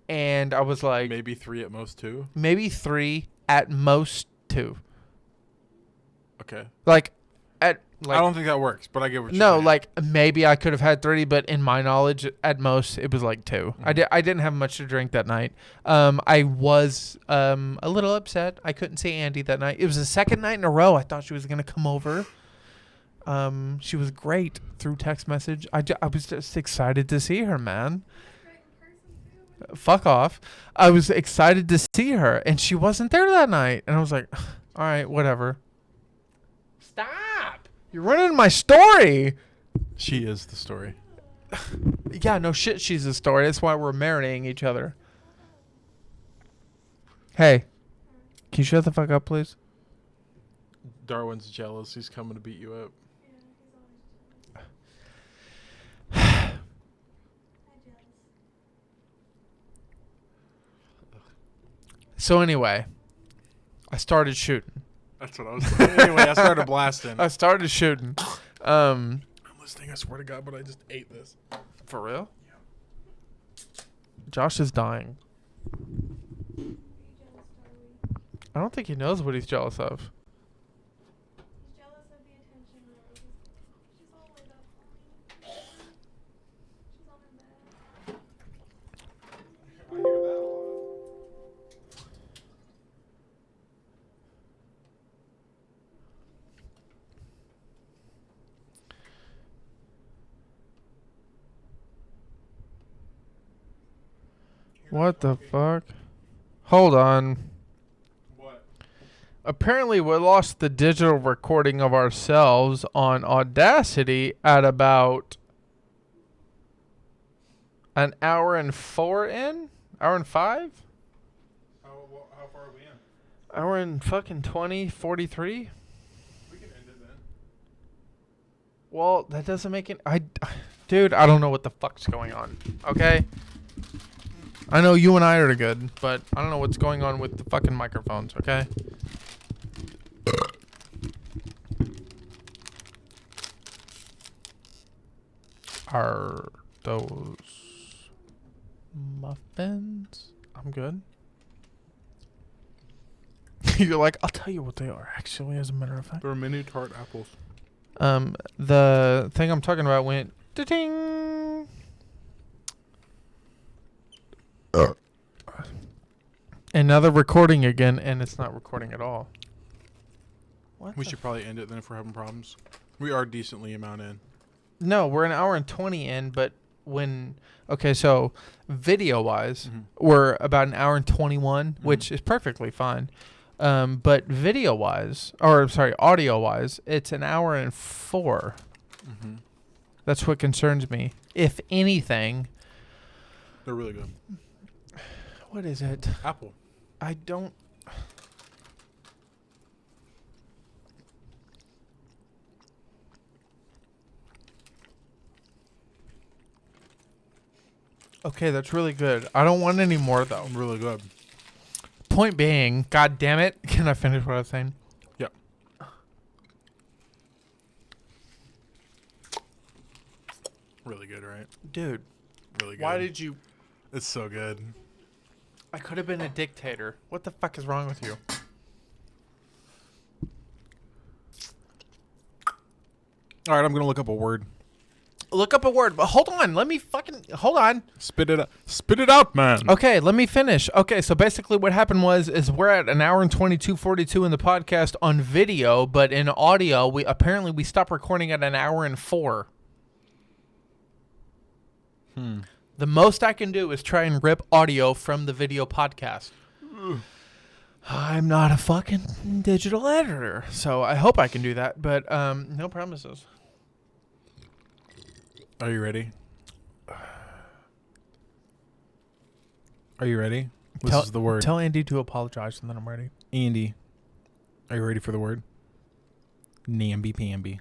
[SPEAKER 1] and I was like
[SPEAKER 3] Maybe 3 at most 2.
[SPEAKER 1] maybe 3, at most 2.
[SPEAKER 3] Okay.
[SPEAKER 1] Like
[SPEAKER 3] I don't think that works, but I get what you're
[SPEAKER 1] no,
[SPEAKER 3] saying.
[SPEAKER 1] like maybe I could have had 3, but in my knowledge, at most it was like 2.
[SPEAKER 3] Mhm.
[SPEAKER 1] I didn't have much to drink that night. I was a little upset. I couldn't see Andy that night. It was the second night in a row. I thought she was gonna come over. She was great through text message. I was just excited to see her, man.
[SPEAKER 4] Great in person too.
[SPEAKER 1] Fuck off. I was excited to see her, and she wasn't there that night. And I was like, all right, whatever. Stop. You're ruining my story.
[SPEAKER 3] She is the story.
[SPEAKER 1] Yeah, no shit, she's the story. That's why we're marrying each other. Hey, can you shut the fuck up, please?
[SPEAKER 3] Darwin's jealous. He's coming to beat you up.
[SPEAKER 4] Yeah, he's always jealous.
[SPEAKER 1] So anyway, I started shooting.
[SPEAKER 3] That's what I was saying. Anyway, I started blasting.
[SPEAKER 1] I started shooting.
[SPEAKER 3] I'm listening, I swear to God, but I just ate this.
[SPEAKER 1] For real? Josh is dying.
[SPEAKER 4] Are you jealous, Darby?
[SPEAKER 1] I don't think he knows what he's jealous of.
[SPEAKER 4] He's jealous of the attention, Rose. She's all laid up for me. She's on her bed.
[SPEAKER 3] I hear that a lot.
[SPEAKER 1] What the fuck? Hold on.
[SPEAKER 3] What?
[SPEAKER 1] Apparently, we lost the digital recording of ourselves on Audacity at about an hour and 4 in? Hour and 5?
[SPEAKER 3] How far are we in?
[SPEAKER 1] Hour and fucking 20, 43?
[SPEAKER 3] We can end it then.
[SPEAKER 1] Well, that doesn't make it. Dude, I don't know what the fuck's going on. Okay? I know you and I are good, but I don't know what's going on with the fucking microphones, okay? Are those muffins? I'm good. You're like, I'll tell you what they are, actually, as a matter of fact.
[SPEAKER 3] They're mini tart apples.
[SPEAKER 1] The thing I'm talking about went ding. And now they're recording again, and it's not recording at all. What?
[SPEAKER 3] We should probably end it then if we're having problems. We are decently amount in.
[SPEAKER 1] No, we're an hour and 20 in, but when okay, so video-wise,
[SPEAKER 3] Mhm.
[SPEAKER 1] we're about an hour and 21,
[SPEAKER 3] Mhm.
[SPEAKER 1] which is perfectly fine. But video-wise, or sorry, audio-wise, it's an hour and 4.
[SPEAKER 3] Mm-hmm.
[SPEAKER 1] That's what concerns me. If anything,
[SPEAKER 3] They're really good.
[SPEAKER 1] what is it?
[SPEAKER 3] Apple.
[SPEAKER 1] I don't. Okay, that's really good. I don't want any more though.
[SPEAKER 3] Really good.
[SPEAKER 1] Point being, god damn it, can I finish what I was saying?
[SPEAKER 3] Yep. Really good, right?
[SPEAKER 1] Dude,
[SPEAKER 3] Really good.
[SPEAKER 1] why did you?
[SPEAKER 3] It's so good.
[SPEAKER 1] I could have been a dictator. What the fuck is wrong with you?
[SPEAKER 3] All right, I'm gonna look up a word.
[SPEAKER 1] Look up a word, but hold on. Let me fucking hold on.
[SPEAKER 3] Spit it out. Spit it out, man.
[SPEAKER 1] Okay, let me finish. Okay, so basically what happened is we're at an hour and 22:42 in the podcast on video, but in audio we stopped recording at an hour and 4. The most I can do is try and rip audio from the video podcast. I'm not a fucking digital editor, so I hope I can do that, but no promises.
[SPEAKER 3] Are you ready? Are you ready? This is the word.
[SPEAKER 1] Tell Andy to apologize, and then I'm ready.
[SPEAKER 3] Andy, are you ready for the word? Namby-pamby.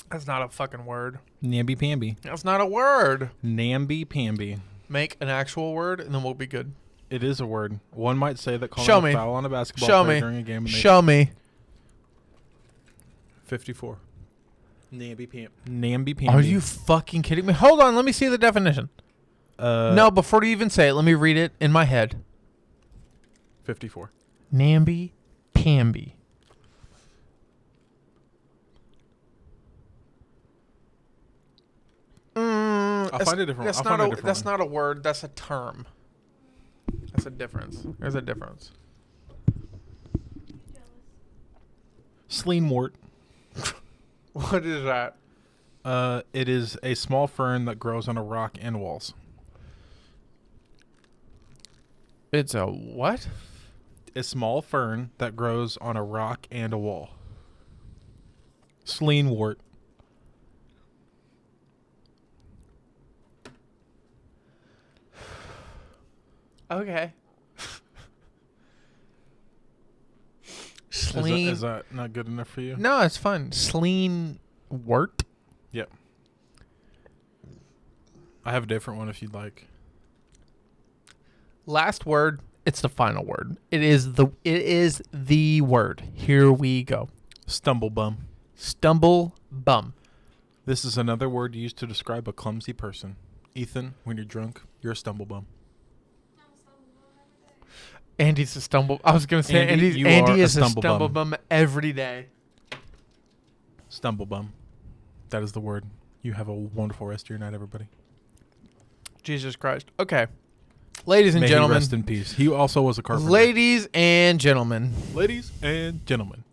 [SPEAKER 1] That's not a fucking word.
[SPEAKER 3] Namby-pamby.
[SPEAKER 1] That's not a word.
[SPEAKER 3] Namby-pamby.
[SPEAKER 1] Make an actual word, and then we'll be good.
[SPEAKER 3] It is a word. One might say that calling
[SPEAKER 1] Show
[SPEAKER 3] a
[SPEAKER 1] me.
[SPEAKER 3] foul on a basketball
[SPEAKER 1] Show
[SPEAKER 3] player
[SPEAKER 1] me.
[SPEAKER 3] during a game.
[SPEAKER 1] Show me.
[SPEAKER 3] 54.
[SPEAKER 2] Namby-pamby.
[SPEAKER 3] Namby-pamby.
[SPEAKER 1] Are you fucking kidding me? Hold on, let me see the definition. No, before you even say it, let me read it in my head.
[SPEAKER 3] 54.
[SPEAKER 1] Namby-pamby.
[SPEAKER 3] I'll find a different.
[SPEAKER 1] That's
[SPEAKER 3] I'll
[SPEAKER 1] not
[SPEAKER 3] find a
[SPEAKER 1] a.
[SPEAKER 3] different
[SPEAKER 1] That's
[SPEAKER 3] one.
[SPEAKER 1] not a word. That's a term. That's a difference. There's a difference.
[SPEAKER 4] Jealous.
[SPEAKER 3] Sleenwort.
[SPEAKER 1] What is that?
[SPEAKER 3] It is a small fern that grows on a rock and walls.
[SPEAKER 1] It's a what?
[SPEAKER 3] A small fern that grows on a rock and a wall. Sleenwort.
[SPEAKER 1] Okay.
[SPEAKER 3] Is that not good enough for you?
[SPEAKER 1] No, it's fun. Sleen wort.
[SPEAKER 3] Yep. I have a different one if you'd like.
[SPEAKER 1] Last word. It's the final word. It is the word. Here we go.
[SPEAKER 3] Stumble bum.
[SPEAKER 1] Stumble bum.
[SPEAKER 3] This is another word used to describe a clumsy person. Ethan, when you're drunk, you're a stumble bum.
[SPEAKER 4] I'm a stumble bum every day.
[SPEAKER 1] Andy's a stumble. I was gonna say
[SPEAKER 3] Andy, you
[SPEAKER 1] Andy
[SPEAKER 3] are a
[SPEAKER 1] is a
[SPEAKER 3] stumble
[SPEAKER 1] stumble
[SPEAKER 3] bum.
[SPEAKER 1] bum every day.
[SPEAKER 3] Stumble bum. That is the word. You have a wonderful rest of your night, everybody.
[SPEAKER 1] Jesus Christ. Okay, ladies and
[SPEAKER 3] May
[SPEAKER 1] gentlemen.
[SPEAKER 3] he rest in peace. He also was a carpenter.
[SPEAKER 1] Ladies and gentlemen.
[SPEAKER 3] Ladies and gentlemen.